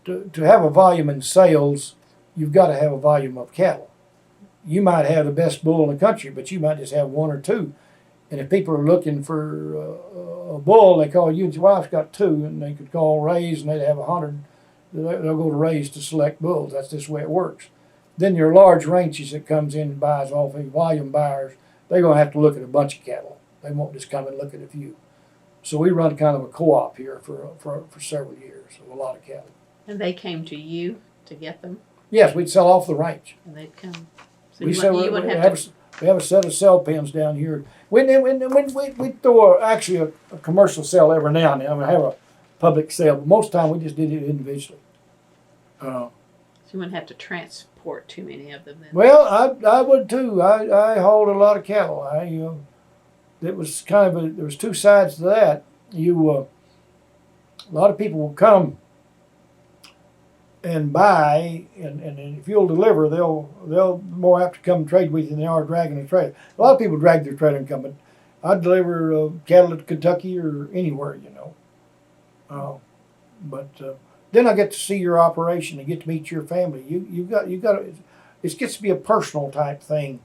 to have a volume in sales, you've got to have a volume of cattle. You might have the best bull in the country, but you might just have one or two. And if people are looking for a bull, they call you and your wife's got 2, and they could call Ray's and they'd have 100. They'll go to Ray's to select bulls. That's just the way it works. Then your large ranches that comes in and buys off of volume buyers, they're going to have to look at a bunch of cattle. They won't just come and look at a few. So we run kind of a co-op here for several years of a lot of cattle. And they came to you to get them? Yes, we'd sell off the ranch. And they'd come. So We have a set of sell pens down here. We throw actually a commercial sale every now and then. We have a public sale, but most of the time we just did it individually. So you wouldn't have to transport too many of them then? Well, I would too. I hauled a lot of cattle. It was kind of there was 2 sides to that. A lot of people will come and buy, and if you'll deliver, they'll more apt to come trade with you than they are dragging a trailer. A lot of people drag their trailer and come, but I deliver cattle to Kentucky or anywhere, But then I get to see your operation and get to meet your family. You got it gets to be a personal type thing.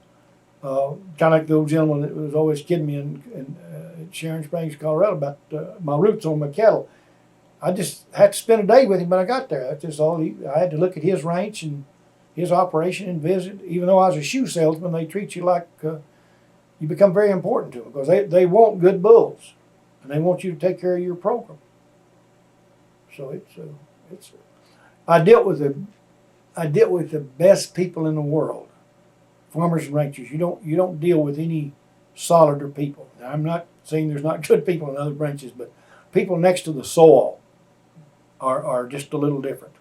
Kind of like the old gentleman that was always kidding me in Sharon Springs, Colorado, about my roots on my cattle. I just had to spend a day with him when I got there. That's just all. I had to look at his ranch and his operation and visit. Even though I was a shoe salesman, they treat you like you become very important to them because they want good bulls and they want you to take care of your program. So it's I dealt with the best people in the world, farmers and ranchers. You don't deal with any solider people. Now, I'm not saying there's not good people in other branches, but people next to the soil are just a little different.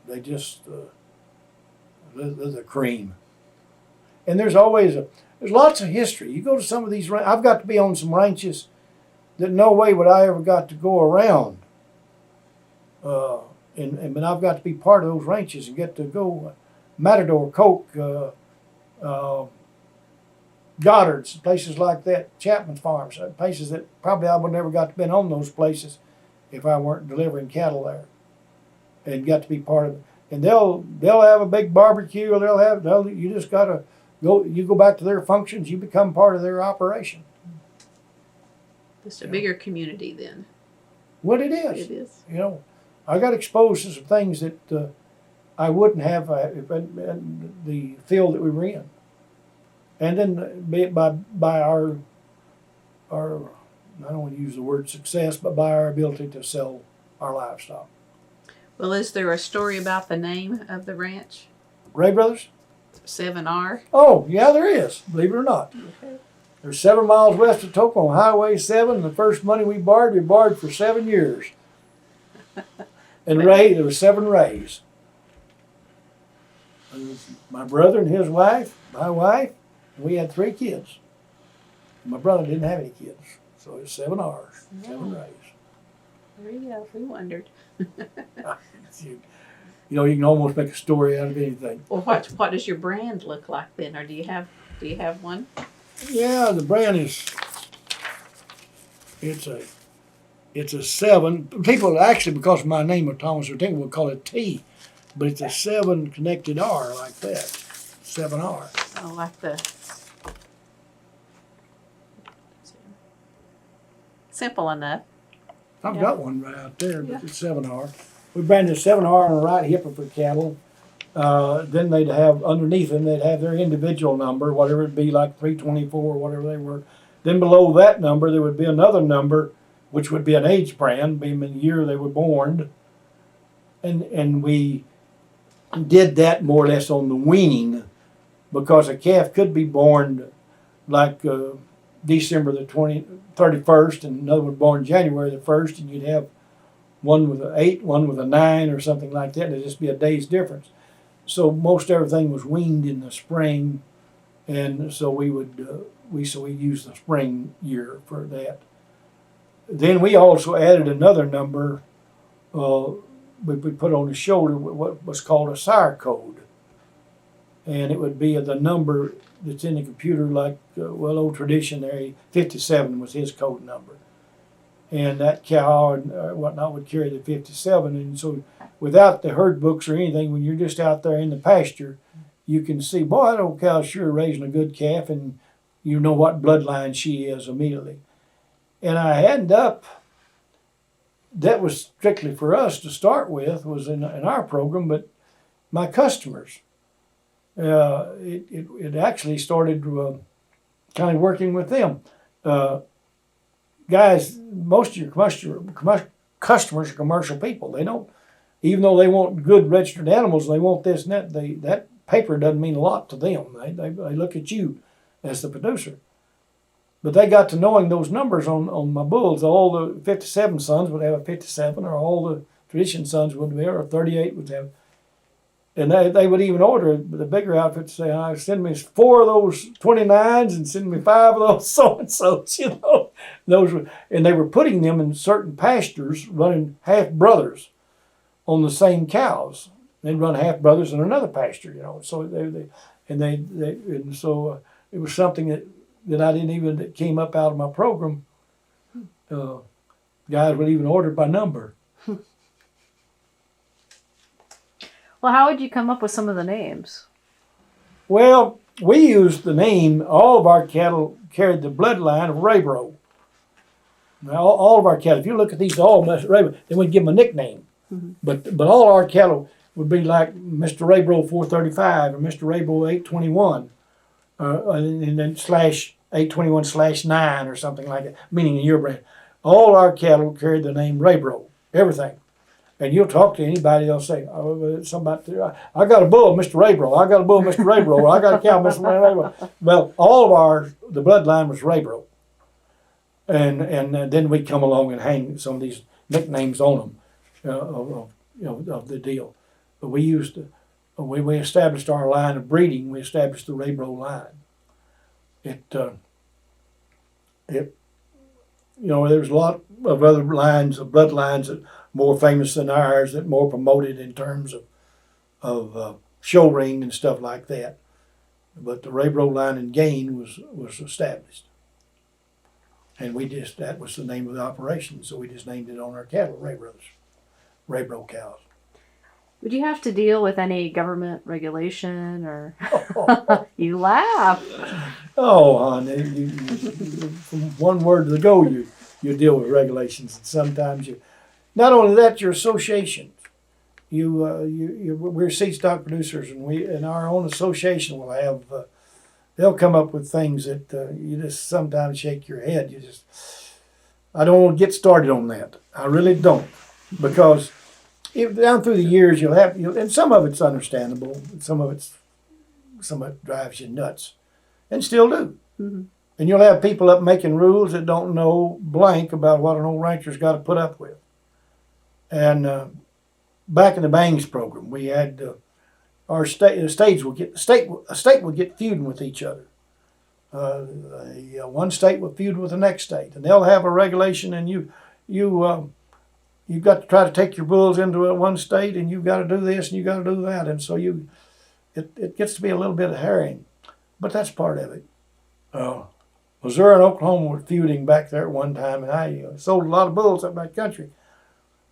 They just they're the cream. And there's lots of history. You go to some of these. I've got to be on some ranches that no way would I ever got to go around. But I've got to be part of those ranches and get to go Matador, Coke, Goddard's, places like that, Chapman's Farms, places that probably I would never got to been on those places if I weren't delivering cattle there, and got to be part of it. And they'll have a big barbecue. You just gotta go. You go back to their functions. You become part of their operation. Just a bigger community then. What it is. It is. You know, I got exposed to some things that I wouldn't have if in the field that we were in. And then by our I don't want to use the word success, but by our ability to sell our livestock. Well, is there a story about the name of the ranch? Ray Brothers? 7R? Oh, yeah, there is, believe it or not. Okay. There's 7 miles west of Atoka on Highway 7. The first money we borrowed for 7 years. And there were 7 Rays. My brother and his wife, my wife, and we had 3 kids. My brother didn't have any kids, so it's 7 R's, 7 Rays. There you go. We wondered. You can almost make a story out of anything. Well, what does your brand look like then, or do you have one? Yeah, the brand is. It's a 7. People actually, because of my name of Thomas or Tingle, would call it T, but it's a 7 connected R like that. 7R. Oh, like the simple enough. I've got one right out there, but it's 7R. We branded 7R on the right hipper for cattle. Then they'd have, underneath them, they'd have their individual number, whatever it'd be, like 324 or whatever they were. Then below that number, there would be another number, which would be an age brand, being the year they were born. And we did that more or less on the weaning, because a calf could be born like December the 31st, and another one born January the 1st, and you'd have one with an 8, one with a 9, or something like that. It'd just be a day's difference. So most everything was weaned in the spring, and so we use the spring year for that. Then we also added another number. We put on the shoulder what was called a sire code, and it would be the number that's in the computer, like old tradition there. 57 was his code number, and that cow and whatnot would carry the 57. And so, without the herd books or anything, when you're just out there in the pasture, you can see, boy, that old cow's sure raising a good calf, and you know what bloodline she is immediately. And I ended up, that was strictly for us to start with, was in our program, but my customers, it actually started kind of working with them. Guys, most of your customers are commercial people. They don't, even though they want good registered animals, they want this and that, that paper doesn't mean a lot to them. They look at you as the producer. But they got to knowing those numbers on my bulls. All the 57 sons would have a 57, or all the tradition sons would be, or 38 would have. And they would even order the bigger outfits, say, send me 4 of those 29s and send me 5 of those so-and-sos, and they were putting them in certain pastures, running half-brothers on the same cows. They'd run half-brothers in another pasture, So it was something that I didn't even, that came up out of my program. Guys would even order by number. Well, how would you come up with some of the names? Well, we used the name, all of our cattle carried the bloodline of Raybro. Now, all of our cattle, if you look at these, all Raybro, then we'd give them a nickname. Mm-hmm. But all our cattle, would be like Mr. Raybro 435 or Mr. Raybro 821, and then slash 821/9 or something like that, meaning a year brand. All our cattle carried the name Raybro, everything. And you'll talk to anybody, they'll say, oh, somebody, I got a bull, Mr. Raybro. I got a bull, Mr. Raybro. I got a cow, Mr. Raybro. Well, all of ours, the bloodline was Raybro. And then we'd come along and hang some of these nicknames on them of the deal. But we used to, we established our line of breeding. We established the Raybro line. There's a lot of other lines of bloodlines that more famous than ours, that more promoted in terms of show ring and stuff like that. But the Raybro line and gain was established. And that was the name of the operation, so we just named it on our cattle, Raybro cows. Would you have to deal with any government regulation or? You laugh. Oh, hon, from one word to the go, you deal with regulations, and sometimes you. Not only that, your associations. We're seed stock producers, and we in our own association will have. They'll come up with things that you just sometimes shake your head. I don't want to get started on that. I really don't, because down through the years and some of it's understandable, and some of it drives you nuts, and still do. Mm-hmm. And you'll have people up making rules that don't know blank about what an old rancher's got to put up with. And back in the Bangs program, we had our state would get feuding with each other. One state would feud with the next state, and they'll have a regulation, and you've got to try to take your bulls into one state, and you've got to do this and you've got to do that, and so it gets to be a little bit of harrying, but that's part of it. Missouri and Oklahoma were feuding back there at one time, and I sold a lot of bulls up that country.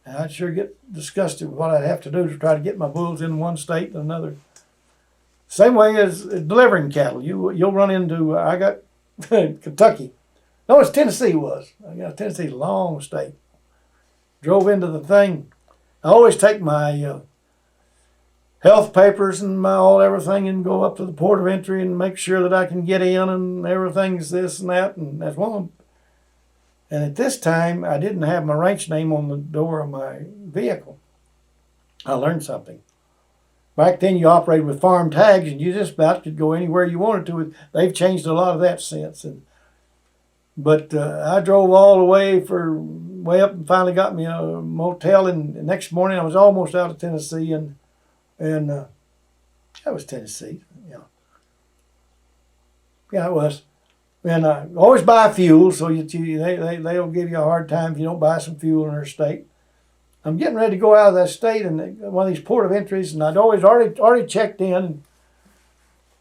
And I'd sure get disgusted with what I'd have to do to try to get my bulls in one state and another. Same way as delivering cattle. You'll run into, I got Kentucky. No, it's Tennessee was. I got Tennessee, long state. Drove into the thing. I always take my health papers and everything and go up to the port of entry and make sure that I can get in and everything's this and that, and that's one of them. And at this time, I didn't have my ranch name on the door of my vehicle. I learned something. Back then, you operated with farm tags, and you just about could go anywhere you wanted to. They've changed a lot of that since. But I drove all the way up and finally got me a motel. And the next morning, I was almost out of Tennessee, and that was Tennessee. Yeah, it was. And I always buy fuel, so they'll give you a hard time if you don't buy some fuel in their state. I'm getting ready to go out of that state and one of these port of entries, and I'd already checked in,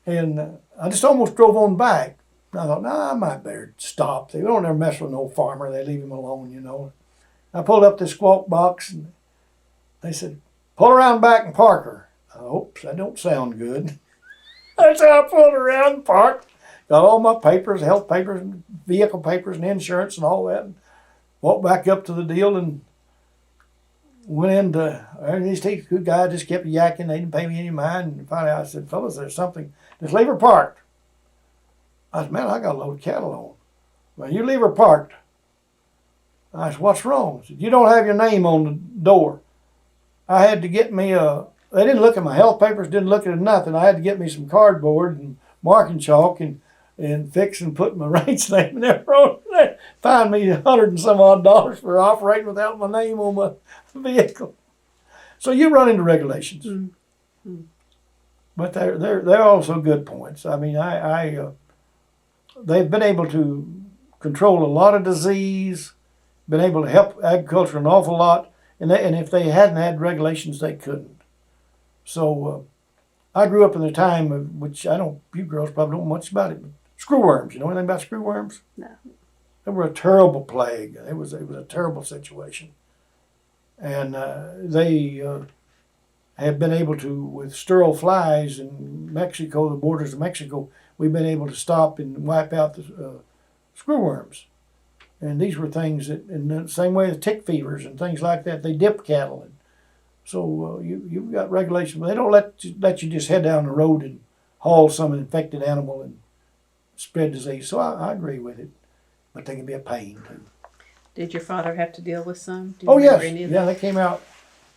and I just almost drove on back. And I thought, I might better stop. They don't ever mess with no farmer. They leave him alone, I pulled up this squawk box, and they said, pull around back and park her. Oops, that don't sound good. That's how I pulled around and parked. Got all my papers, health papers, and vehicle papers, and insurance, and all that. And walked back up to the deal and went into. These good guys just kept yakking. They didn't pay me any mind. And finally, I said, "Fellas, there's something. Just leave her parked." I said, "Man, I got a load of cattle on." "Well, you leave her parked." I said, "What's wrong?" I said, "You don't have your name on the door." I had to get me They didn't look at my health papers. Didn't look at nothing. I had to get me some cardboard and marking chalk and fix and put my ranch name in there. Find me $100 and some odd for operating without my name on my vehicle. So you run into regulations, but they're also good points. I mean, they've been able to control a lot of disease, been able to help agriculture an awful lot, and if they hadn't had regulations, they couldn't. So I grew up in a time of which you girls probably don't know much about it, but screwworms. You know anything about screwworms? No. They were a terrible plague. It was a terrible situation. And they have been able to, with sterile flies in Mexico, the borders of Mexico, we've been able to stop and wipe out the screwworms. And these were things that, in the same way as tick fevers and things like that, they dip cattle. So you've got regulations, but they don't let you just head down the road and haul some infected animal and spread disease. So I agree with it, but they can be a pain too. Did your father have to deal with some? Do you Oh remember yes, any of yeah, that? they came out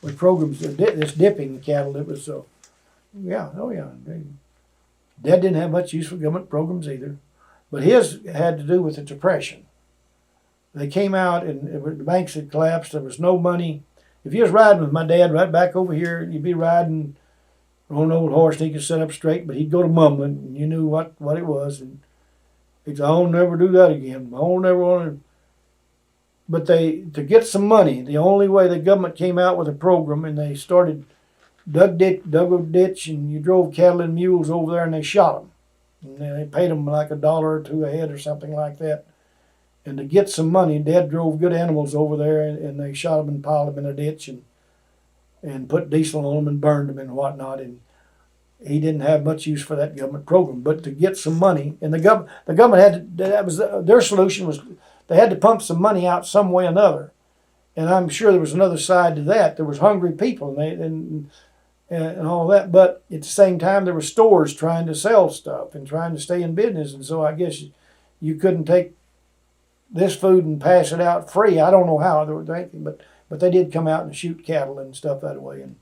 with programs that's dipping cattle. It was yeah, oh yeah. Dad didn't have much use for government programs either, but his had to do with the depression. They came out and the banks had collapsed. There was no money. If you was riding with my dad right back over here, you'd be riding on an old horse and he could sit up straight, but he'd go to mumbling and you knew what it was. And he'd say, I'll never do that again. I'll never want to. But to get some money, the only way the government came out with a program and they started dug a ditch and you drove cattle and mules over there and they shot them. And they paid them like $1 or $2 a head or something like that. And to get some money, Dad drove good animals over there and they shot them and piled them in a ditch and put diesel on them and burned them and whatnot. And he didn't have much use for that government program. But to get some money, and the government had to, that was their solution was they had to pump some money out some way or another. And I'm sure there was another side to that. There was hungry people and all that. But at the same time, there were stores trying to sell stuff and trying to stay in business. And so I guess you couldn't take this food and pass it out free. I don't know how they were drinking, but they did come out and shoot cattle and stuff that way. And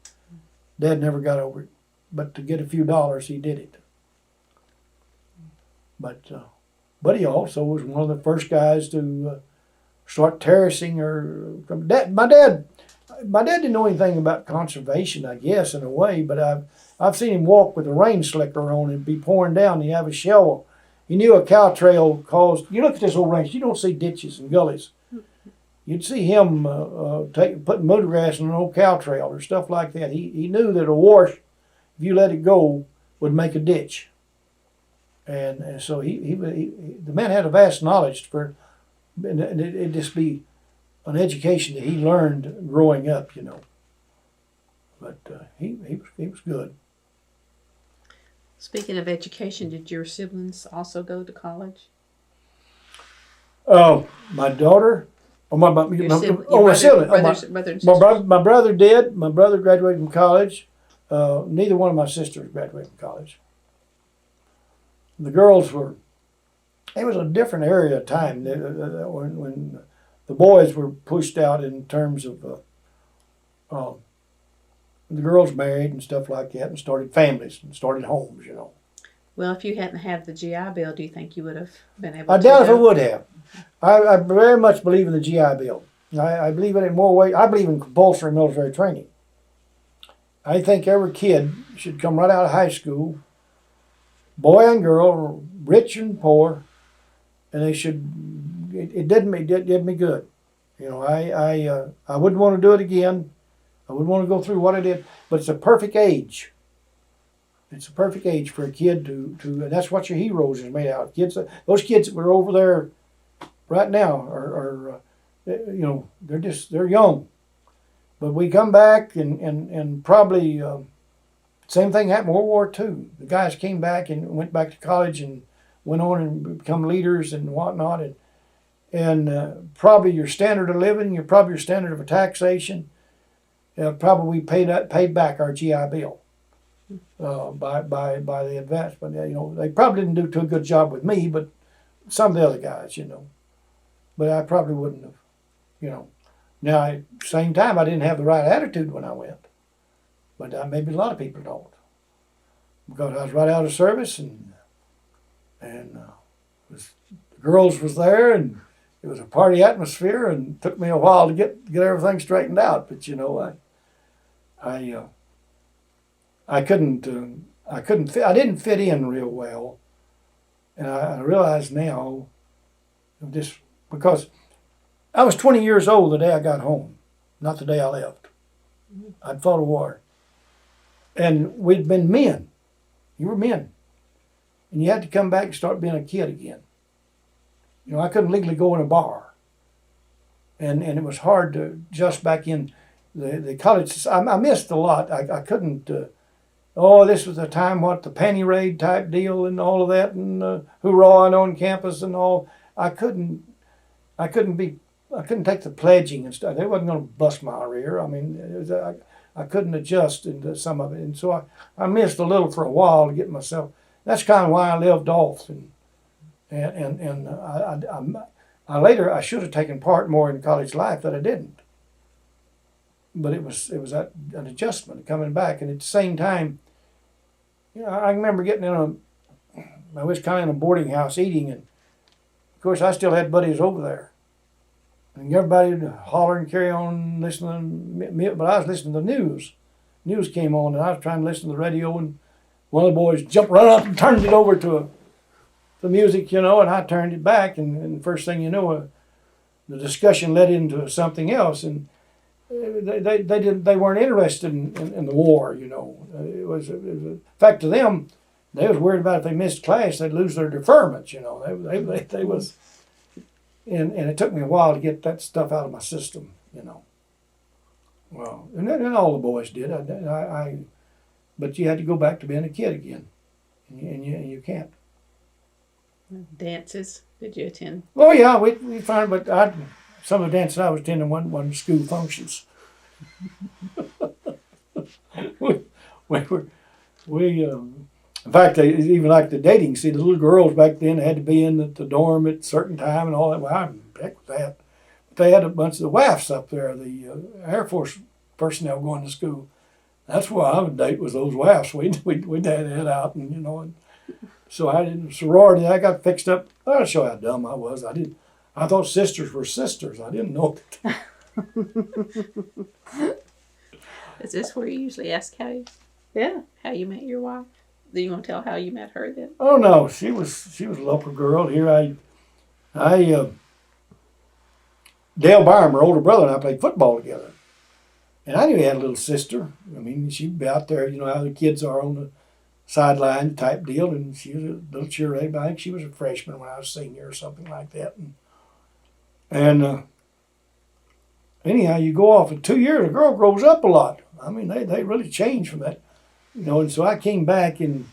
Dad never got over it. But to get a few dollars, he did it. But he also was one of the first guys to start terracing. My dad didn't know anything about conservation, I guess, in a way. But I've seen him walk with a rain slicker on and be pouring down. And he'd have a shovel. He knew a cow trail caused. You look at this old range. You don't see ditches and gullies. You'd see him putting motor grass in an old cow trail or stuff like that. He knew that a wash, if you let it go, would make a ditch. And so the man had a vast knowledge and it'd just be an education that he learned growing up, But he was good. Speaking of education, did your siblings also go to college? Oh, my daughter. Oh, my sibling. My brother did. My brother graduated from college. Neither one of my sisters graduated from college. The girls it was a different area of time when the boys were pushed out in terms of the girls married and stuff like that and started families and started homes, Well, if you hadn't had the GI Bill, do you think you would have been able to? I doubt if I would have. I very much believe in the GI Bill. I believe in it in more ways. I believe in compulsory military training. I think every kid should come right out of high school, boy and girl, rich and poor, and they should. It did me good. I wouldn't want to do it again. I wouldn't want to go through what I did, but it's a perfect age. It's a perfect age for a kid to and that's what your heroes are made out of. Kids, those kids that were over there right now are they're young. But we come back and probably same thing happened in World War II. The guys came back and went back to college and went on and become leaders and whatnot. And probably your standard of living, your standard of taxation, probably paid back our GI Bill by the advancement. They probably didn't do too good job with me, but some of the other guys, But I probably wouldn't have, Now, at the same time, I didn't have the right attitude when I went. But maybe a lot of people don't. Because I was right out of service and the girls was there and it was a party atmosphere and it took me a while to get everything straightened out. But I didn't fit in real well. And I realize now, just because I was 20 years old the day I got home, not the day I left. I'd fought a war. And we'd been men. You were men. And you had to come back and start being a kid again. I couldn't legally go in a bar. And it was hard to adjust back in the college. I missed a lot. I couldn't, this was the time, the panty raid type deal and all of that and hoorah on campus and all. I couldn't take the pledging and stuff. They wasn't going to bust my rear. I mean, I couldn't adjust into some of it, and so I missed a little for a while to get myself. That's kind of why I left off, and I later I should have taken part more in college life, that I didn't. But it was an adjustment coming back, and at the same time, I remember getting I was kind of in a boarding house eating, and of course I still had buddies over there, and everybody would holler and carry on listening. But I was listening to the news. News came on, and I was trying to listen to the radio, and one of the boys run up and turned it over to the music, and I turned it back, and first thing you know, the discussion led into something else, and they weren't interested in the war. It was in fact to them, they was worried about if they missed class, they'd lose their deferments. They was, and it took me a while to get that stuff out of my system. Well, and all the boys did. But you had to go back to being a kid again, and you can't. Dances? Did you attend? Oh yeah, we found, but some of the dances I was attending wasn't school functions. In fact, they even like the dating. See, the little girls back then had to be in the dorm at a certain time and all that. Well, I'm heck with that. But they had a bunch of the WAFs up there, the Air Force personnel going to school. That's why I would date, was those WAFs. We'd head out, and so I did sorority. I got fixed up. I'll show you how dumb I was. I thought sisters were sisters. I didn't know that. Is this where you usually ask how you met your wife? Do you want to tell how you met her then? Oh no, she was a local girl here. Dale Byram, her older brother, and I played football together, and I knew he had a little sister. I mean, she'd be out there, how the kids are on the sideline type deal, and she was a little cheerleader. But I think she was a freshman when I was a senior or something like that. And anyhow, you go off in 2 years, a girl grows up a lot. I mean, they really change from that, And so I came back and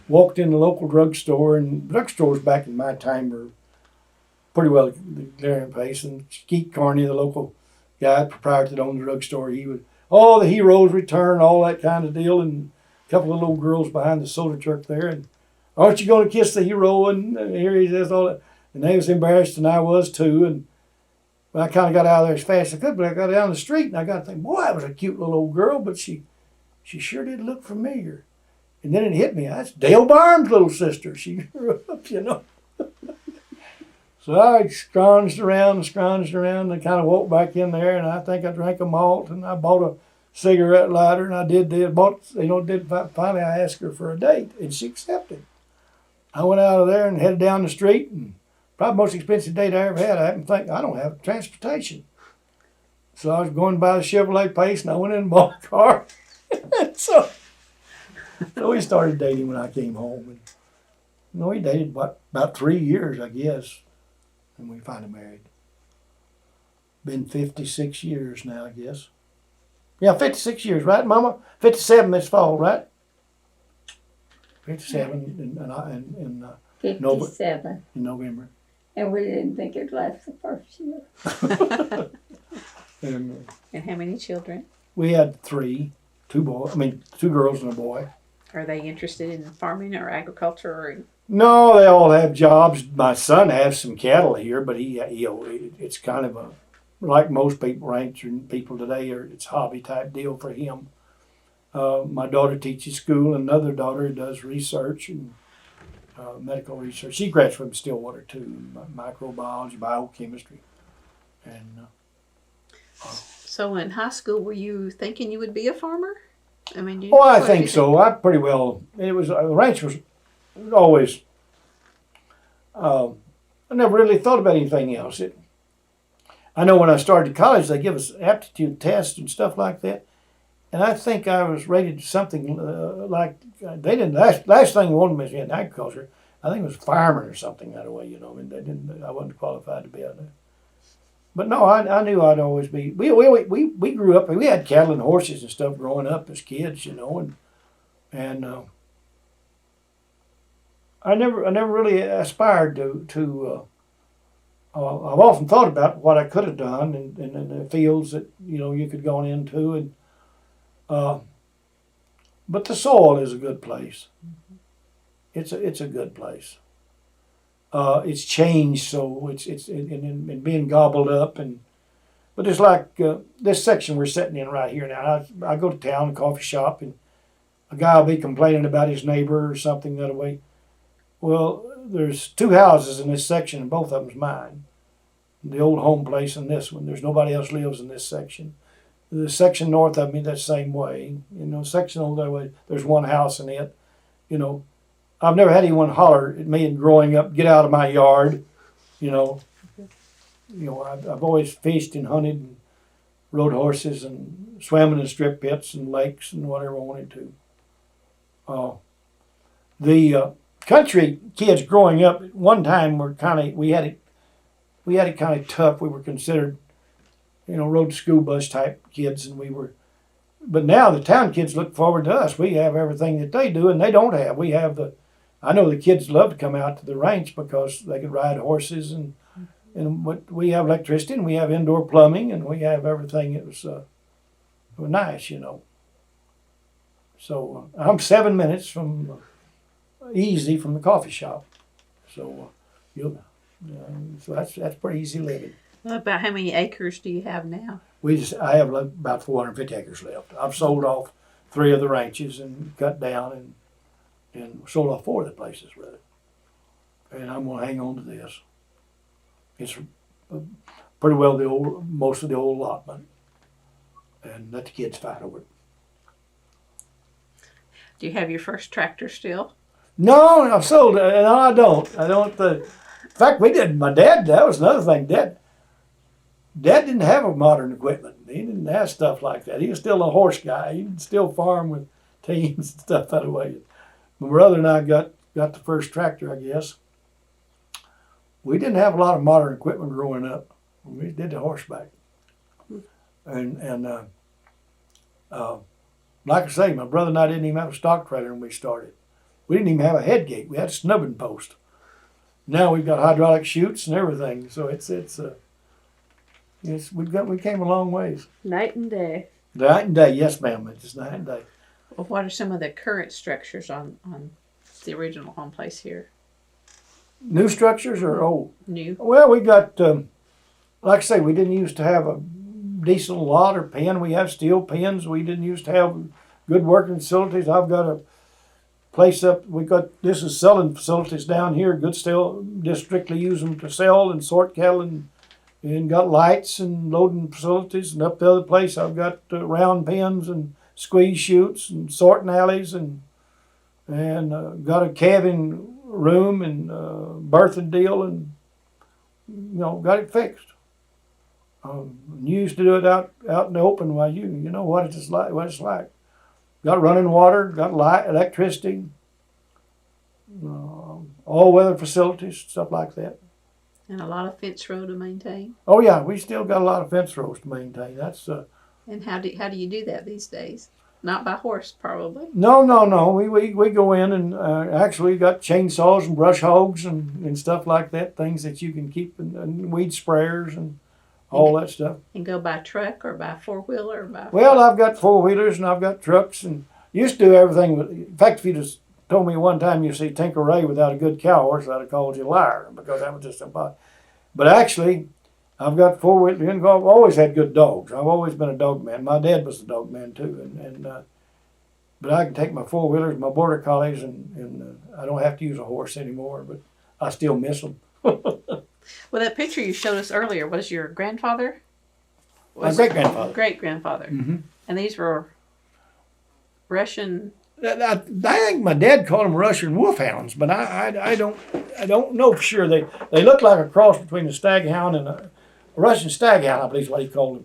walked in the local drugstore, and drugstores back in my time were pretty well the glaring place. And Skeet Carney, the local guy, proprietor that owned the drugstore, he would, the heroes return, all that kind of deal, and a couple of little girls behind the soda truck there, and aren't you going to kiss the hero? And here he says all that. And they was embarrassed, and I was too. And I kind of got out of there as fast as I could, but I got down the street, and I got to think, boy, that was a cute little old girl, but she sure did look familiar. And then it hit me, that's Dale Byram's little sister. She grew up, So I scrounged around, and kind of walked back in there, and I think I drank a malt, and I bought a cigarette lighter, and I finally I asked her for a date, and she accepted. I went out of there and headed down the street, and probably the most expensive date I ever had. I happened to think, I don't have transportation. So I was going by the Chevrolet place, and I went in and bought a car. so we started dating when I came home. And we dated, about 3 years, I guess, and we finally married. Been 56 years now, I guess. Yeah, 56 years, right, Mama? 57 this fall, right? 57 in 57. In November. And we didn't think it'd last the first year. And how many children? We had two girls and a boy. Are they interested in farming or agriculture? Or? No, they all have jobs. My son has some cattle here, but it's kind of like most people, ranching people today, it's a hobby type deal for him. My daughter teaches school, and another daughter does research and medical research. She graduated from Stillwater too, microbiology, biochemistry. And so in high school, were you thinking you would be a farmer? I mean, I think so. I pretty well. It was the ranch was always. I never really thought about anything else. I know when I started college, they give us aptitude tests and stuff like that. And I think I was rated something like, they didn't, last thing they wanted me in agriculture, I think it was fireman or something that way, I mean, I wasn't qualified to be out there. But no, I knew I'd always be, we grew up, we had cattle and horses and stuff growing up as kids, and I never really aspired to I've often thought about what I could have done in the fields that, you could go into, But the soil is a good place. It's a good place. It's changed, so it's being gobbled up, but it's like this section we're sitting in right here now. I go to town, coffee shop, and a guy will be complaining about his neighbor or something that way. Well, there's 2 houses in this section, and both of them's mine. The old home place and this one. There's nobody else lives in this section. The section north of me, that same way. Section over that way, there's 1 house in it. I've never had anyone holler at me growing up, "Get out of my yard." I've always fished and hunted and rode horses and swam in the strip pits and lakes and whatever I wanted to. The country kids growing up at one time we had it kind of tough. We were considered, rode school bus type kids, and but now the town kids look forward to us. We have everything that they do, and they don't have. I know the kids love to come out to the ranch because they can ride horses, and we have electricity, and we have indoor plumbing, and we have everything. It was nice, So I'm 7 minutes from the coffee shop, so so that's pretty easy living. About how many acres do you have now? I have about 450 acres left. I've sold off 3 of the ranches and cut down and sold off 4 of the places, rather. And I'm going to hang on to this. It's pretty well most of the old allotment, and let the kids fight over it. Do you have your first tractor still? No, I've sold it. No, I don't. In fact, we did. My dad. That was another thing. Dad didn't have a modern equipment. He didn't have stuff like that. He was still a horse guy. He could still farm with teams and stuff that way. My brother and I got the first tractor, I guess. We didn't have a lot of modern equipment growing up. We did the horseback. And like I say, my brother and I didn't even have a stock trailer when we started. We didn't even have a head gate. We had a snubbing post. Now we've got hydraulic chutes and everything. So we came a long ways. Night and day. Night and day, yes, ma'am. It's just night and day. Well, what are some of the current structures on the original home place here? New structures or old? New. Well, we got, like I say, we didn't used to have a decent lot or pen. We have steel pens. We didn't used to have good working facilities. I've got a place up. This is selling facilities down here. Good still, just strictly use them to sell and sort cattle and got lights and loading facilities. And up the other place, I've got round pens and squeeze chutes and sorting alleys and got a calving room and berthing deal and got it fixed. You used to do it out in the open while you know what it's like. Got running water, got light, electricity, all weather facilities, stuff like that. And a lot of fence row to maintain. Oh yeah, we still got a lot of fence rows to maintain. That's And how do you do that these days? Not by horse, probably. No. We go in and actually got chainsaws and brush hogs and stuff like that. Things that you can keep and weed sprayers and all that stuff. And go by truck or by 4-wheeler or by. Well, I've got 4-wheelers and I've got trucks and used to do everything. In fact, if you just told me one time you see Tinker Ray without a good cow horse, I'd have called you a liar because that was just impossible. But actually, I've got 4-wheelers. I've always had good dogs. I've always been a dog man. My dad was a dog man too, but I can take my 4-wheelers, my border collies, and I don't have to use a horse anymore. But I still miss them. Well, that picture you showed us earlier was your grandfather. My great-grandfather. Great-grandfather. Mm-hmm. And these were Russian. I think my dad called them Russian wolfhounds, but I don't know for sure. They look like a cross between a staghound and a Russian staghound, I believe is what he called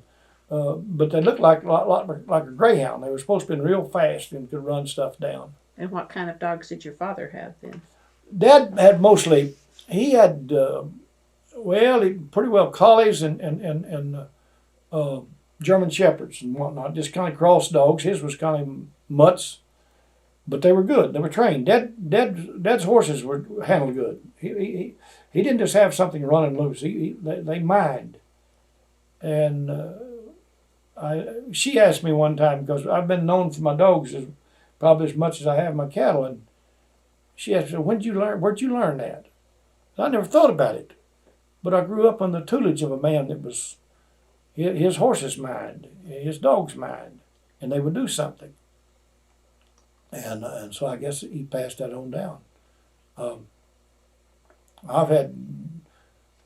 them. But they looked like a greyhound. They were supposed to be real fast and could run stuff down. And what kind of dogs did your father have then? Dad had mostly. He had pretty well collies and German shepherds and whatnot, just kind of cross dogs. His was kind of mutts. But they were good. They were trained. Dad's horses were handled good. He didn't just have something running loose. They mined. And she asked me one time, because I've been known for my dogs probably as much as I have my cattle, and she asked me, where'd you learn that? I never thought about it, but I grew up on the tutelage of a man that was his horse's mind, his dog's mind, and they would do something. And so I guess he passed that on down. I've had,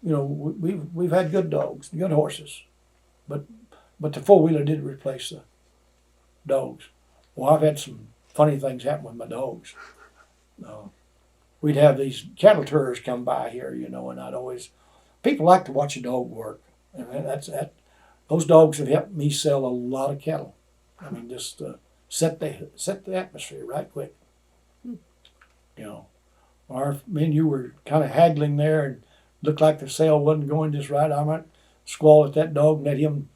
we've had good dogs, good horses, but the four-wheeler did replace the dogs. Well, I've had some funny things happen with my dogs. We'd have these cattle tours come by here, and people like to watch a dog work, and those dogs have helped me sell a lot of cattle. I mean, just set the atmosphere right quick. Or me and you were kind of haggling there and looked like the sale wasn't going just right. I might squall at that dog and let him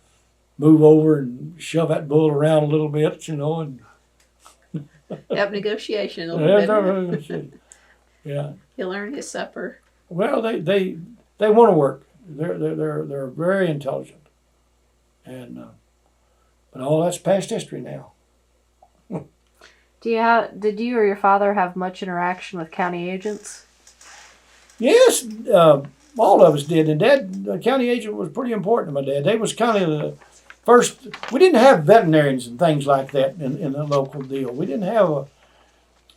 move over and shove that bull around a little bit, and Have negotiation a little bit. Yeah. He'll earn his supper. Well, they want to work. They're very intelligent, and but all that's past history now. Did you or your father have much interaction with county agents? Yes, all of us did. And Dad, the county agent was pretty important to my dad. They was kind of the first. We didn't have veterinarians and things like that in the local deal. We didn't have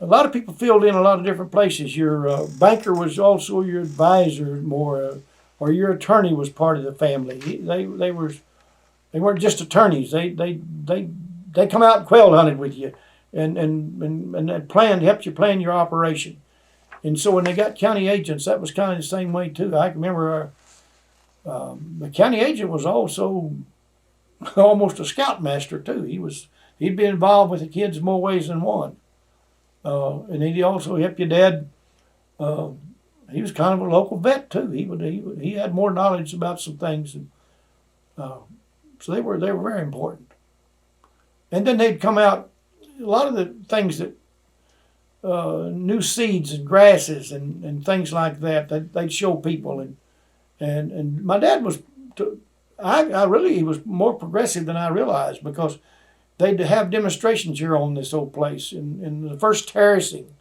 a lot of people filled in a lot of different places. Your banker was also your advisor more, or your attorney was part of the family. They weren't just attorneys. They come out and quail hunted with you. And helped you plan your operation. And so when they got county agents, that was kind of the same way too. I remember the county agent was also almost a scoutmaster too. He'd be involved with the kids more ways than one. And he'd also help your dad. He was kind of a local vet too. He had more knowledge about some things, and so they were very important. And then they'd come out. A lot of the things that new seeds and grasses and things like that they'd show people, and my dad was he was more progressive than I realized, because they'd have demonstrations here on this old place, and the first terracing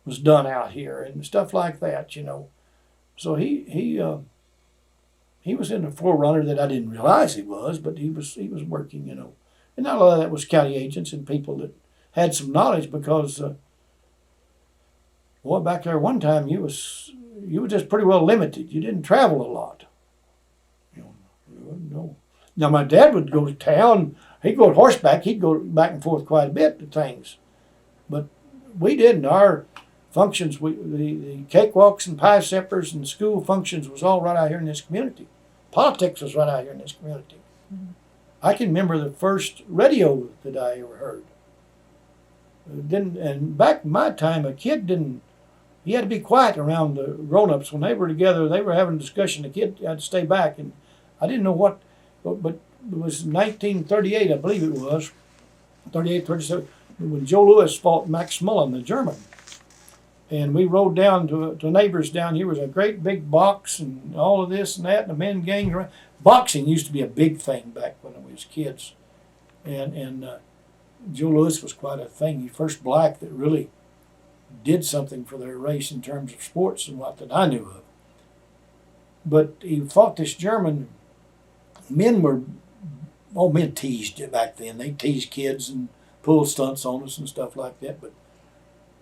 was done out here and stuff like that, So he was in the forerunner that I didn't realize he was, but he was working, and a lot of that was county agents and people that had some knowledge, because back there one time you were just pretty well limited. You didn't travel a lot. No. Now my dad would go to town. He'd go horseback. He'd go back and forth quite a bit to things, but we didn't. Our functions, the cakewalks and pie suppers and school functions was all right out here in this community. Politics was right out here in this community. Mm-hmm. I can remember the first radio that I ever heard. And back in my time, a kid he had to be quiet around the grown-ups. When they were together, they were having a discussion. The kid had to stay back, and I didn't know what, but it was 1938, I believe it was, 38, 37, when Joe Louis fought Max Mullen, the German. And we rode down to neighbors down here. Was a great big box and all of this and that, and the men gang around. Boxing used to be a big thing back when we was kids, and Joe Louis was quite a thing. He first black that really did something for their race in terms of sports and what that I knew of. But he fought this German. Men teased you back then. They teased kids and pulled stunts on us and stuff like that. But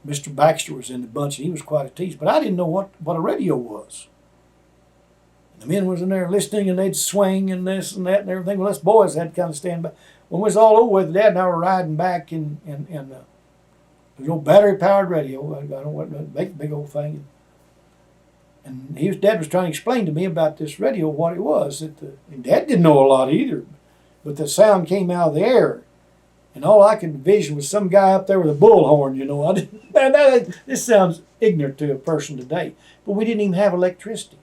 Mr. Baxter was in the bunch, and he was quite a tease. But I didn't know what a radio was. And the men was in there listening, and they'd swing and this and that and everything. Well, us boys had to kind of stand back. When we was all over with, Dad and I were riding back in the old battery-powered radio. I don't know what big old thing. And Dad was trying to explain to me about this radio, what it was. And Dad didn't know a lot either, but the sound came out of the air, and all I could envision was some guy up there with a bullhorn. This sounds ignorant to a person today, but we didn't even have electricity.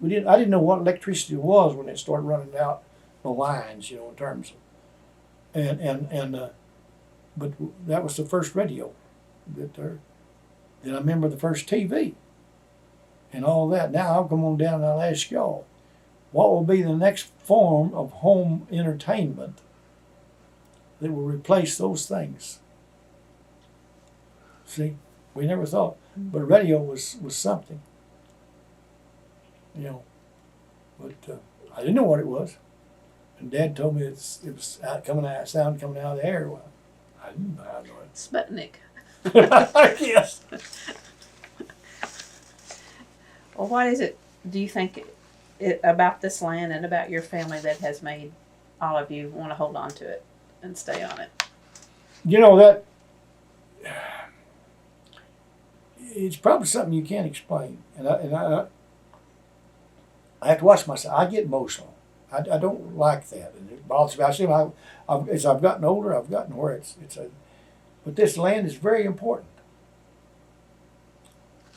I didn't know what electricity was when it started running out the lines, in terms of. But that was the first radio Then I remember the first TV and all that. Now I'll come on down and I'll ask y'all, what will be the next form of home entertainment that will replace those things. See, we never thought, but radio was something, you know. But I didn't know what it was, and Dad told me it was sound coming out of the air. Well, I didn't know it. Sputnik. Yes. Well, what is it, do you think, about this land and about your family that has made all of you want to hold on to it and stay on it? You know, that it's probably something you can't explain, and I have to watch myself. I get emotional. I don't like that, and it bothers me. I see as I've gotten older, I've gotten where but this land is very important.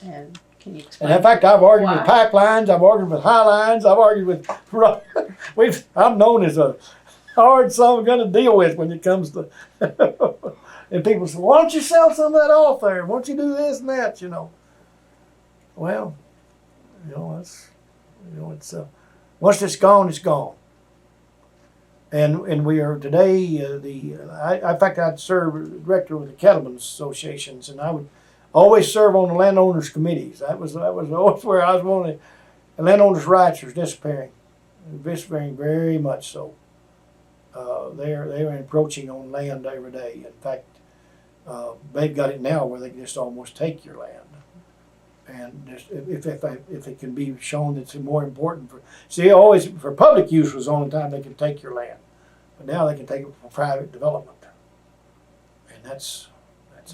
And can you explain? And in fact, I've argued why? with pipelines, I've argued with high lines, I've argued with. I'm known as a hard son gun to deal with when it comes to. And people say, "Why don't you sell some of that off there? Why don't you do this and that?" You know. Well, it's once it's gone, it's gone. And we are today in fact, I'd serve director with the Cattlemen's Associations, and I would always serve on the landowners committees. That was always where I was wanting. The landowners' rights are disappearing very much so. They're encroaching on land every day. In fact, they've got it now where they can just almost take your land. And just, if it can be shown that it's more important always for public use was the only time they could take your land, but now they can take it for private development, and that's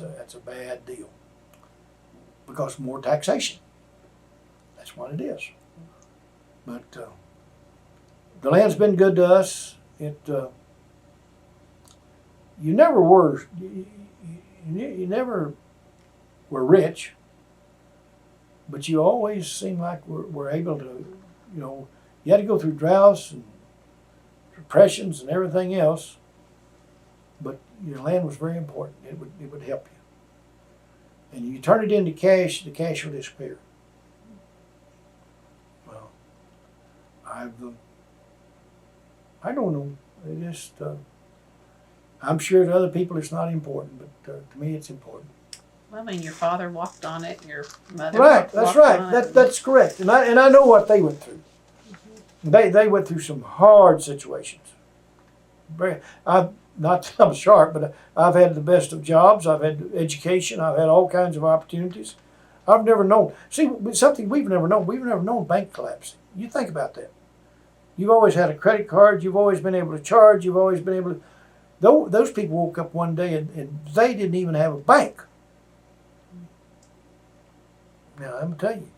a bad deal because more taxation. That's what it is. But the land's been good to us. You never were rich. But you always seem like we're able to, you had to go through droughts and depressions and everything else, but your land was very important. It would help you. And you turn it into cash, the cash will disappear. Well, I don't know. I'm sure to other people it's not important, but to me it's important. Well, I mean, your father walked on it, your mother Right, that's walked right. on it. That's correct. And I know what they went through. They went through some hard situations. I'm sharp, but I've had the best of jobs. I've had education. I've had all kinds of opportunities. I've never known. See, something we've never known. We've never known bank collapsing. You think about that. You've always had a credit card. You've always been able to charge. You've always been able to. Those people woke up one day and they didn't even have a bank. Now, I'm going to tell you.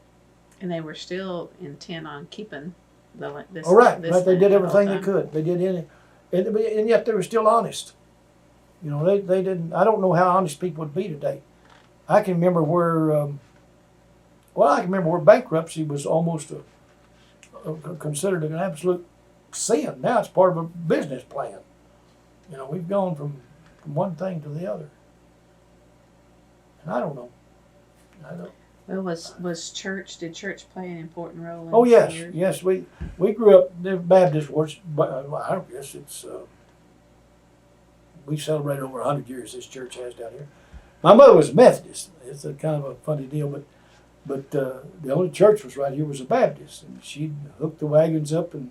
And they were still intent on keeping this. All right, this but they did land everything the they whole could. They did and yet they were still honest. They didn't. I don't know how honest people would be today. I can remember where. Bankruptcy was almost considered an absolute sin. Now it's part of a business plan. We've gone from one thing to the other. And I don't know. Well, did church play an important role in Oh yes, your... yes. We grew up the Baptist worship. I guess it's we celebrated over 100 years. This church has down here. My mother was Methodist. It's a kind of a funny deal, but the only church was right here was a Baptist, and she hooked the wagons up, and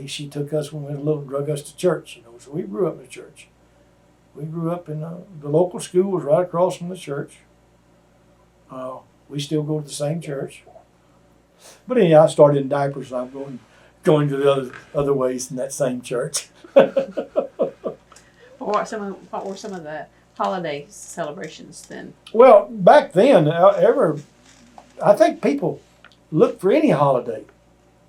she took us when we were little, drug us to church. So we grew up in the church. We grew up in the local school was right across from the church. We still go to the same church. But anyhow, I started in diapers, and I'm going to the other ways in that same church. What were some of the holiday celebrations then? Well, back then, I think people looked for any holiday.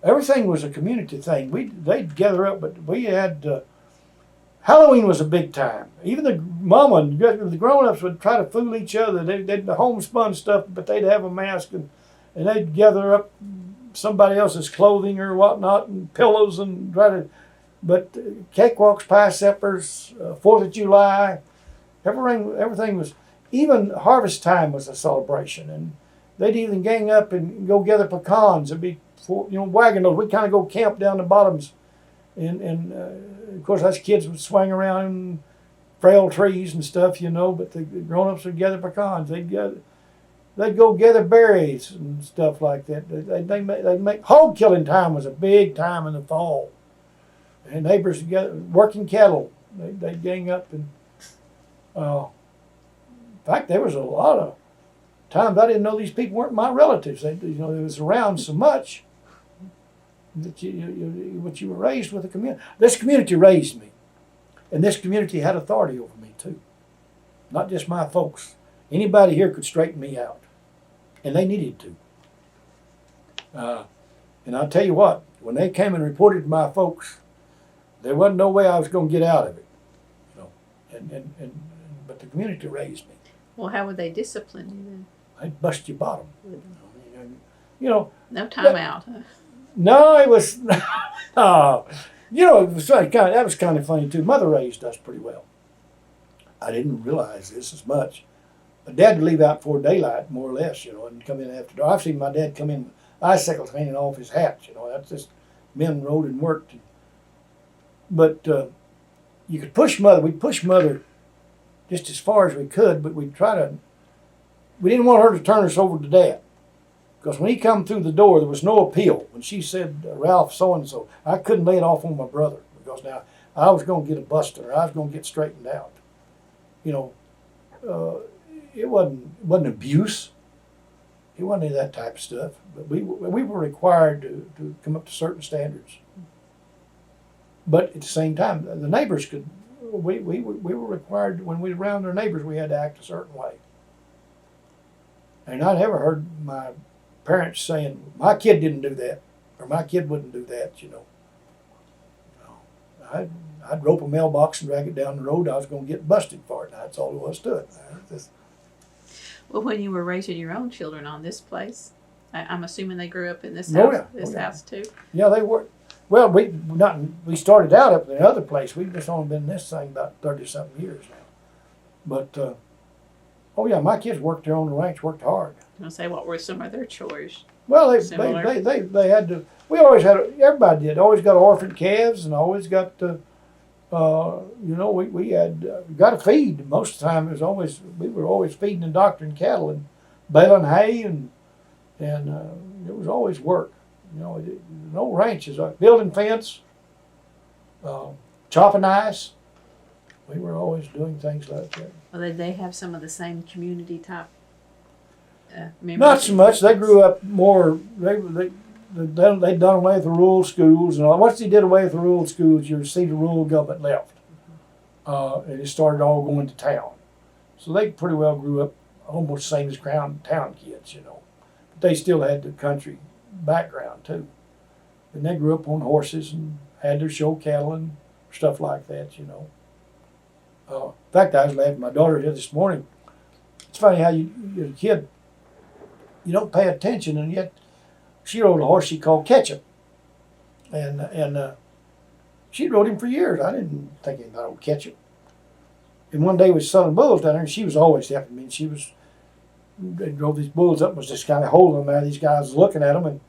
Everything was a community thing. They'd gather up, but we had Halloween was a big time. Even the mama and the grown-ups would try to fool each other. They'd homespun stuff, but they'd have a mask, and they'd gather up somebody else's clothing or whatnot and pillows and try to. But cakewalks, pie suppers, 4th of July, everything was. Even harvest time was a celebration, and they'd even gang up and go gather pecans. It'd be wagon loads. We'd kind of go camp down the bottoms And of course, us kids would swing around frail trees and stuff, you know, but the grown-ups would gather pecans. They'd go gather berries and stuff like that. They'd make hog killing time was a big time in the fall. And neighbors together working cattle. They'd gang up and in fact, there was a lot of times I didn't know these people weren't my relatives. They was around so much that you were raised with a community. This community raised me, and this community had authority over me too. Not just my folks. Anybody here could straighten me out, and they needed to. And I'll tell you what, when they came and reported to my folks, there wasn't no way I was going to get out of it. You know, but the community raised me. Well, how would they discipline you then? They'd bust your bottom. You know. No time out. Huh? No, it was. You know, it was that was kind of funny too. Mother raised us pretty well. I didn't realize this as much. But Dad would leave out before daylight, more or less, you know, and come in after dark. I've seen my dad come in, icicles hanging off his hat, you know. That's just men rode and worked. But you could push Mother. We'd push Mother just as far as we could, but we didn't want her to turn us over to Dad. Because when he come through the door, there was no appeal. When she said, Ralph so-and-so, I couldn't lay it off on my brother. Because now I was going to get a busted or I was going to get straightened out. You know, it wasn't abuse. It wasn't any of that type of stuff. But we were required to come up to certain standards. But at the same time, the neighbors could. We were required, when we were around our neighbors, we had to act a certain way. And I never heard my parents saying, my kid didn't do that, or my kid wouldn't do that, you know. I'd rope a mailbox and drag it down the road. I was going to get busted for it. That's all there was to it. Well, when you were raising your own children on this place, I'm assuming they grew up in this Oh, house, yeah. House too? Yeah, they were. Well, we started out up in the other place. We've just only been in this thing about 30-something years now. But, oh yeah, my kids worked there on the ranch, worked hard. I'm going to say, what were some of their chores? Well, they Similar. had to. We always had. Everybody did. Always got orphaned calves, and always got. You know, we had got to feed. Most of the time, we were always feeding and doctoring cattle and baling hay, and it was always work. You know, no ranches, building fence, chopping ice. We were always doing things like that. Well, did they have some of the same community type memories? Not so much. They grew up more. They'd done away with the rural schools, and once they did away with the rural schools, you see the rural government left, and it started all going to town. So they pretty well grew up almost the same as town kids, you know. But they still had the country background too, and they grew up on horses and had their show cattle and stuff like that, you know. In fact, I was laughing at my daughter here this morning. It's funny how you're a kid, you don't pay attention, and yet she rode a horse she called Ketchup, and she rode him for years. I didn't think anything about old Ketchup. And one day we was selling bulls down there, and she was always helping me. And they drove these bulls up, and was just kind of holding them there. These guys looking at them, and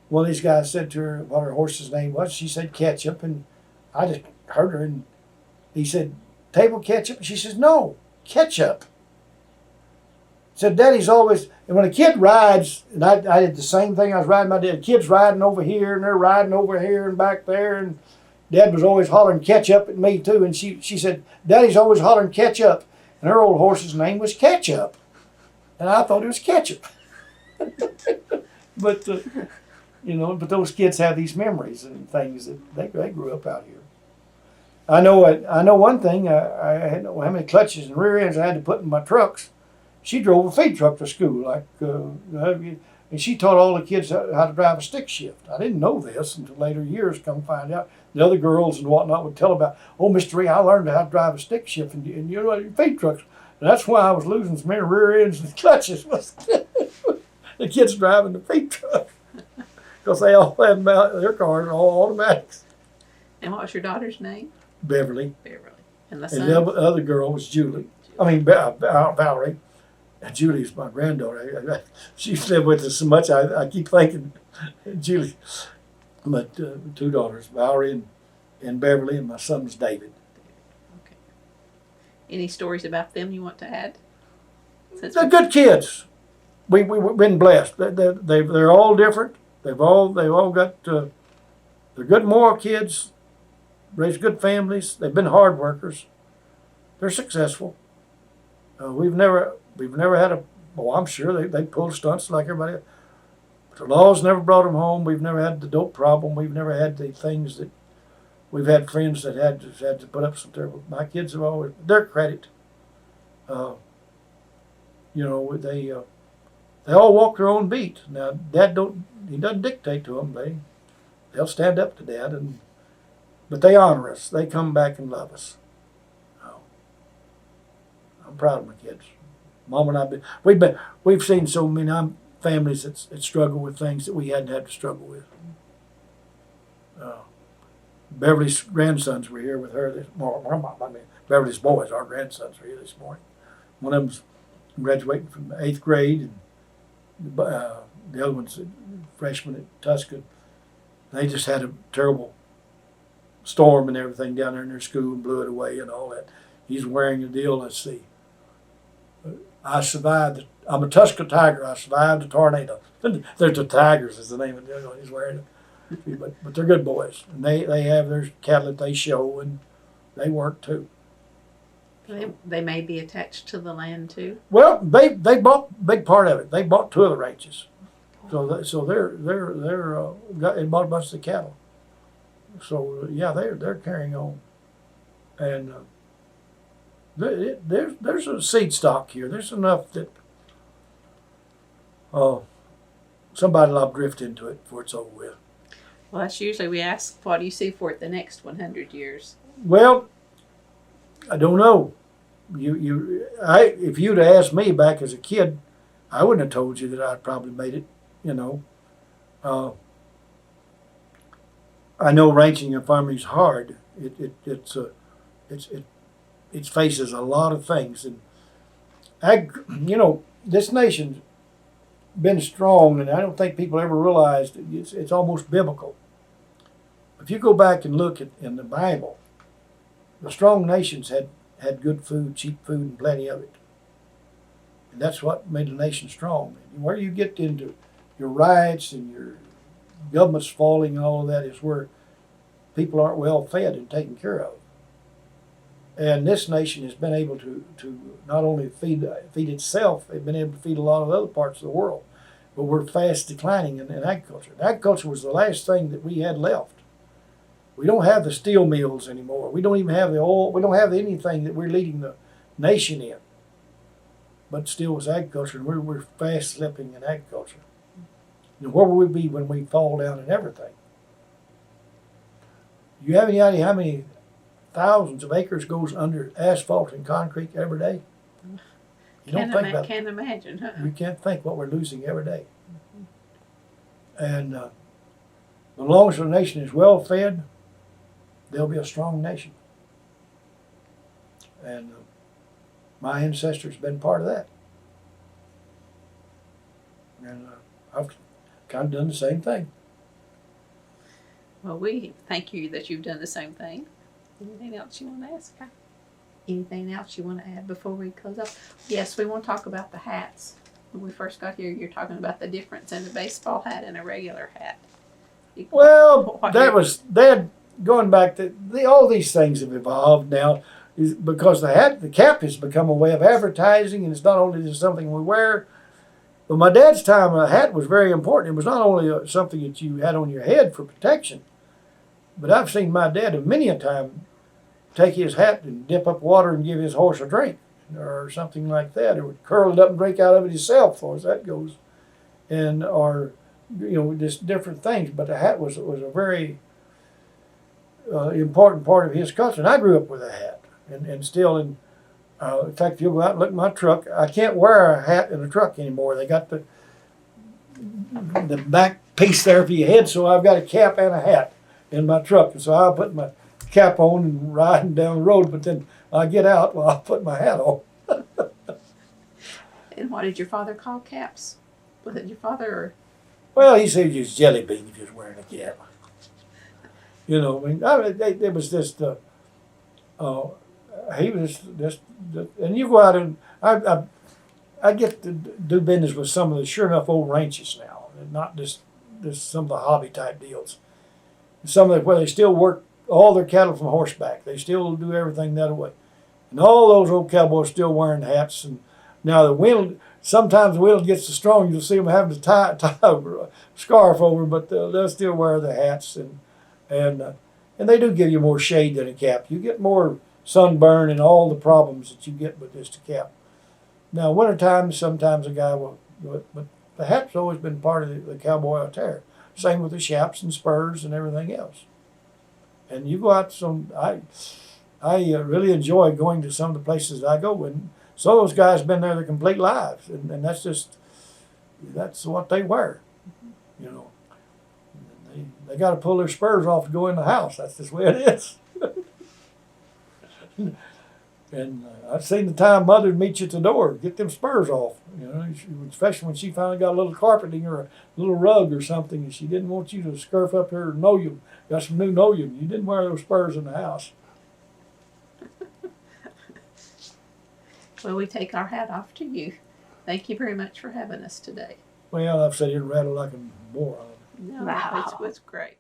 one of these guys said to her what her horse's name was. She said Ketchup, and I just heard her, and he said, table ketchup? And she says, no, ketchup. Said, Daddy's always, and when a kid rides, and I did the same thing, I was riding my dad, kids riding over here, and they're riding over here and back there, and Dad was always hollering ketchup at me too, and she said, Daddy's always hollering ketchup, and her old horse's name was Ketchup, and I thought it was ketchup. But, you know, but those kids have these memories and things that they grew up out here. I know one thing, I had how many clutches and rear ends I had to put in my trucks. She drove a feed truck to school, and she taught all the kids how to drive a stick shift. I didn't know this until later years, come find out. The other girls and whatnot would tell about, oh, Mr. Ree, I learned how to drive a stick shift, and you know, feed trucks. And that's why I was losing so many rear ends and clutches, was the kids driving the feed truck. Because they all had their cars are all automatics. And what was your daughter's name? Beverly. And the And son? the other girl was Julie. I mean, Valerie. And Julie's my granddaughter. She's lived with us so much, I keep thinking Julie. But two daughters, Valerie and and Beverly, and my son's David. Okay. Any stories about them you want to add? They're good kids. We've been blessed. They're all different. They've all got. They're good moral kids. Raised good families. They've been hard workers. They're successful. We've never had a. Well, I'm sure they pulled stunts like everybody else. But the laws never brought them home. We've never had the dope problem. We've never had the things that. We've had friends that had to put up some terrible. My kids have always their credit. They all walk their own beat. Now, Dad doesn't dictate to them. They'll stand up to Dad, but they honor us. They come back and love us. I'm proud of my kids. Mom and I we've seen so many families that struggle with things that we hadn't had to struggle with. Beverly's grandsons were here with her this morning. Beverly's boys, our grandsons, were here this morning. One of them's graduating from the 8th grade, and the other one's a freshman at Tuscan. They just had a terrible storm and everything down there in their school and blew it away and all that. He's wearing a deal, let's see. I survived. I'm a Tuscan Tiger. I survived the tornado. There's the Tigers is the name of the deal he's wearing it. But they're good boys. And they have their cattle that they show, and they work too. They may be attached to the land too. Well, they bought a big part of it. They bought 2 of the ranches, so they're and bought a bunch of the cattle. So yeah, they're carrying on, and there's a seed stock here. There's enough that somebody will drift into it before it's over with. Well, that's usually we ask, what do you see for it the next 100 years? Well, I don't know. If you'd asked me back as a kid, I wouldn't have told you that I'd probably made it. I know ranching and farming is hard. It faces a lot of things, and this nation's been strong, and I don't think people ever realized it's almost biblical. If you go back and look in the Bible, the strong nations had good food, cheap food, and plenty of it. And that's what made the nation strong. And where you get into your riots and your government's falling and all of that is where people aren't well fed and taken care of. And this nation has been able to not only feed itself, they've been able to feed a lot of other parts of the world. But we're fast declining in agriculture. Agriculture was the last thing that we had left. We don't have the steel mills anymore. We don't even have the oil. We don't have anything that we're leading the nation in. But still, it's agriculture, and we're fast slipping in agriculture. Where will we be when we fall down in everything? You have any idea how many thousands of acres goes under asphalt and concrete every day? You don't think about it. Can't imagine. Huh? You can't think what we're losing every day. And as long as the nation is well fed, there'll be a strong nation. And my ancestors have been part of that. And I've kind of done the same thing. Well, we thank you that you've done the same thing. Anything else you want to ask? Anything else you want to add before we close up? Yes, we want to talk about the hats. When we first got here, you're talking about the difference in a baseball hat and a regular hat. Well, going back to all these things have evolved now, is because the cap has become a way of advertising, and it's not only just something we wear. But my dad's time, a hat was very important. It was not only something that you had on your head for protection, but I've seen my dad many a time take his hat and dip up water and give his horse a drink or something like that, or curl it up and drink out of it himself, as far as that goes, or just different things. But the hat was a very important part of his culture, and I grew up with a hat, and still in fact, if you'll go out and look at my truck, I can't wear a hat in a truck anymore. They got the back piece there for your head, so I've got a cap and a hat in my truck. And so I'll put my cap on and riding down the road, but then I get out, I'll put my hat on. And what did your father call caps? Was it your father or? Well, he said you was jelly bean if you was wearing a cap. You know, it was just, he was just, and you go out and, I get to do business with some of the sure enough old ranches now, and not just some of the hobby type deals. Some of the, where they still work all their cattle from horseback. They still do everything that way. And all those old cowboys still wearing hats. And now the wind, sometimes the wind gets so strong you'll see them having to tie a scarf over, but they'll still wear the hats. And they do give you more shade than a cap. You get more sunburn and all the problems that you get with just a cap. Now, wintertime, sometimes a guy will do it, but the hat's always been part of the cowboy attire. Same with the chaps and spurs and everything else. And you go out I really enjoy going to some of the places that I go. And some of those guys have been there their complete lives, and that's what they wear, you know. They got to pull their spurs off to go in the house. That's just the way it is. And I've seen the time Mother'd meet you at the door, get them spurs off. You know, especially when she finally got a little carpeting or a little rug or something, and she didn't want you to scurf up her linoleum. Got some new linoleum. You didn't wear those spurs in the house. Well, we take our hat off to you. Thank you very much for having us today. Well, I've sat here and rattled like a moron. No, Wow. it was great.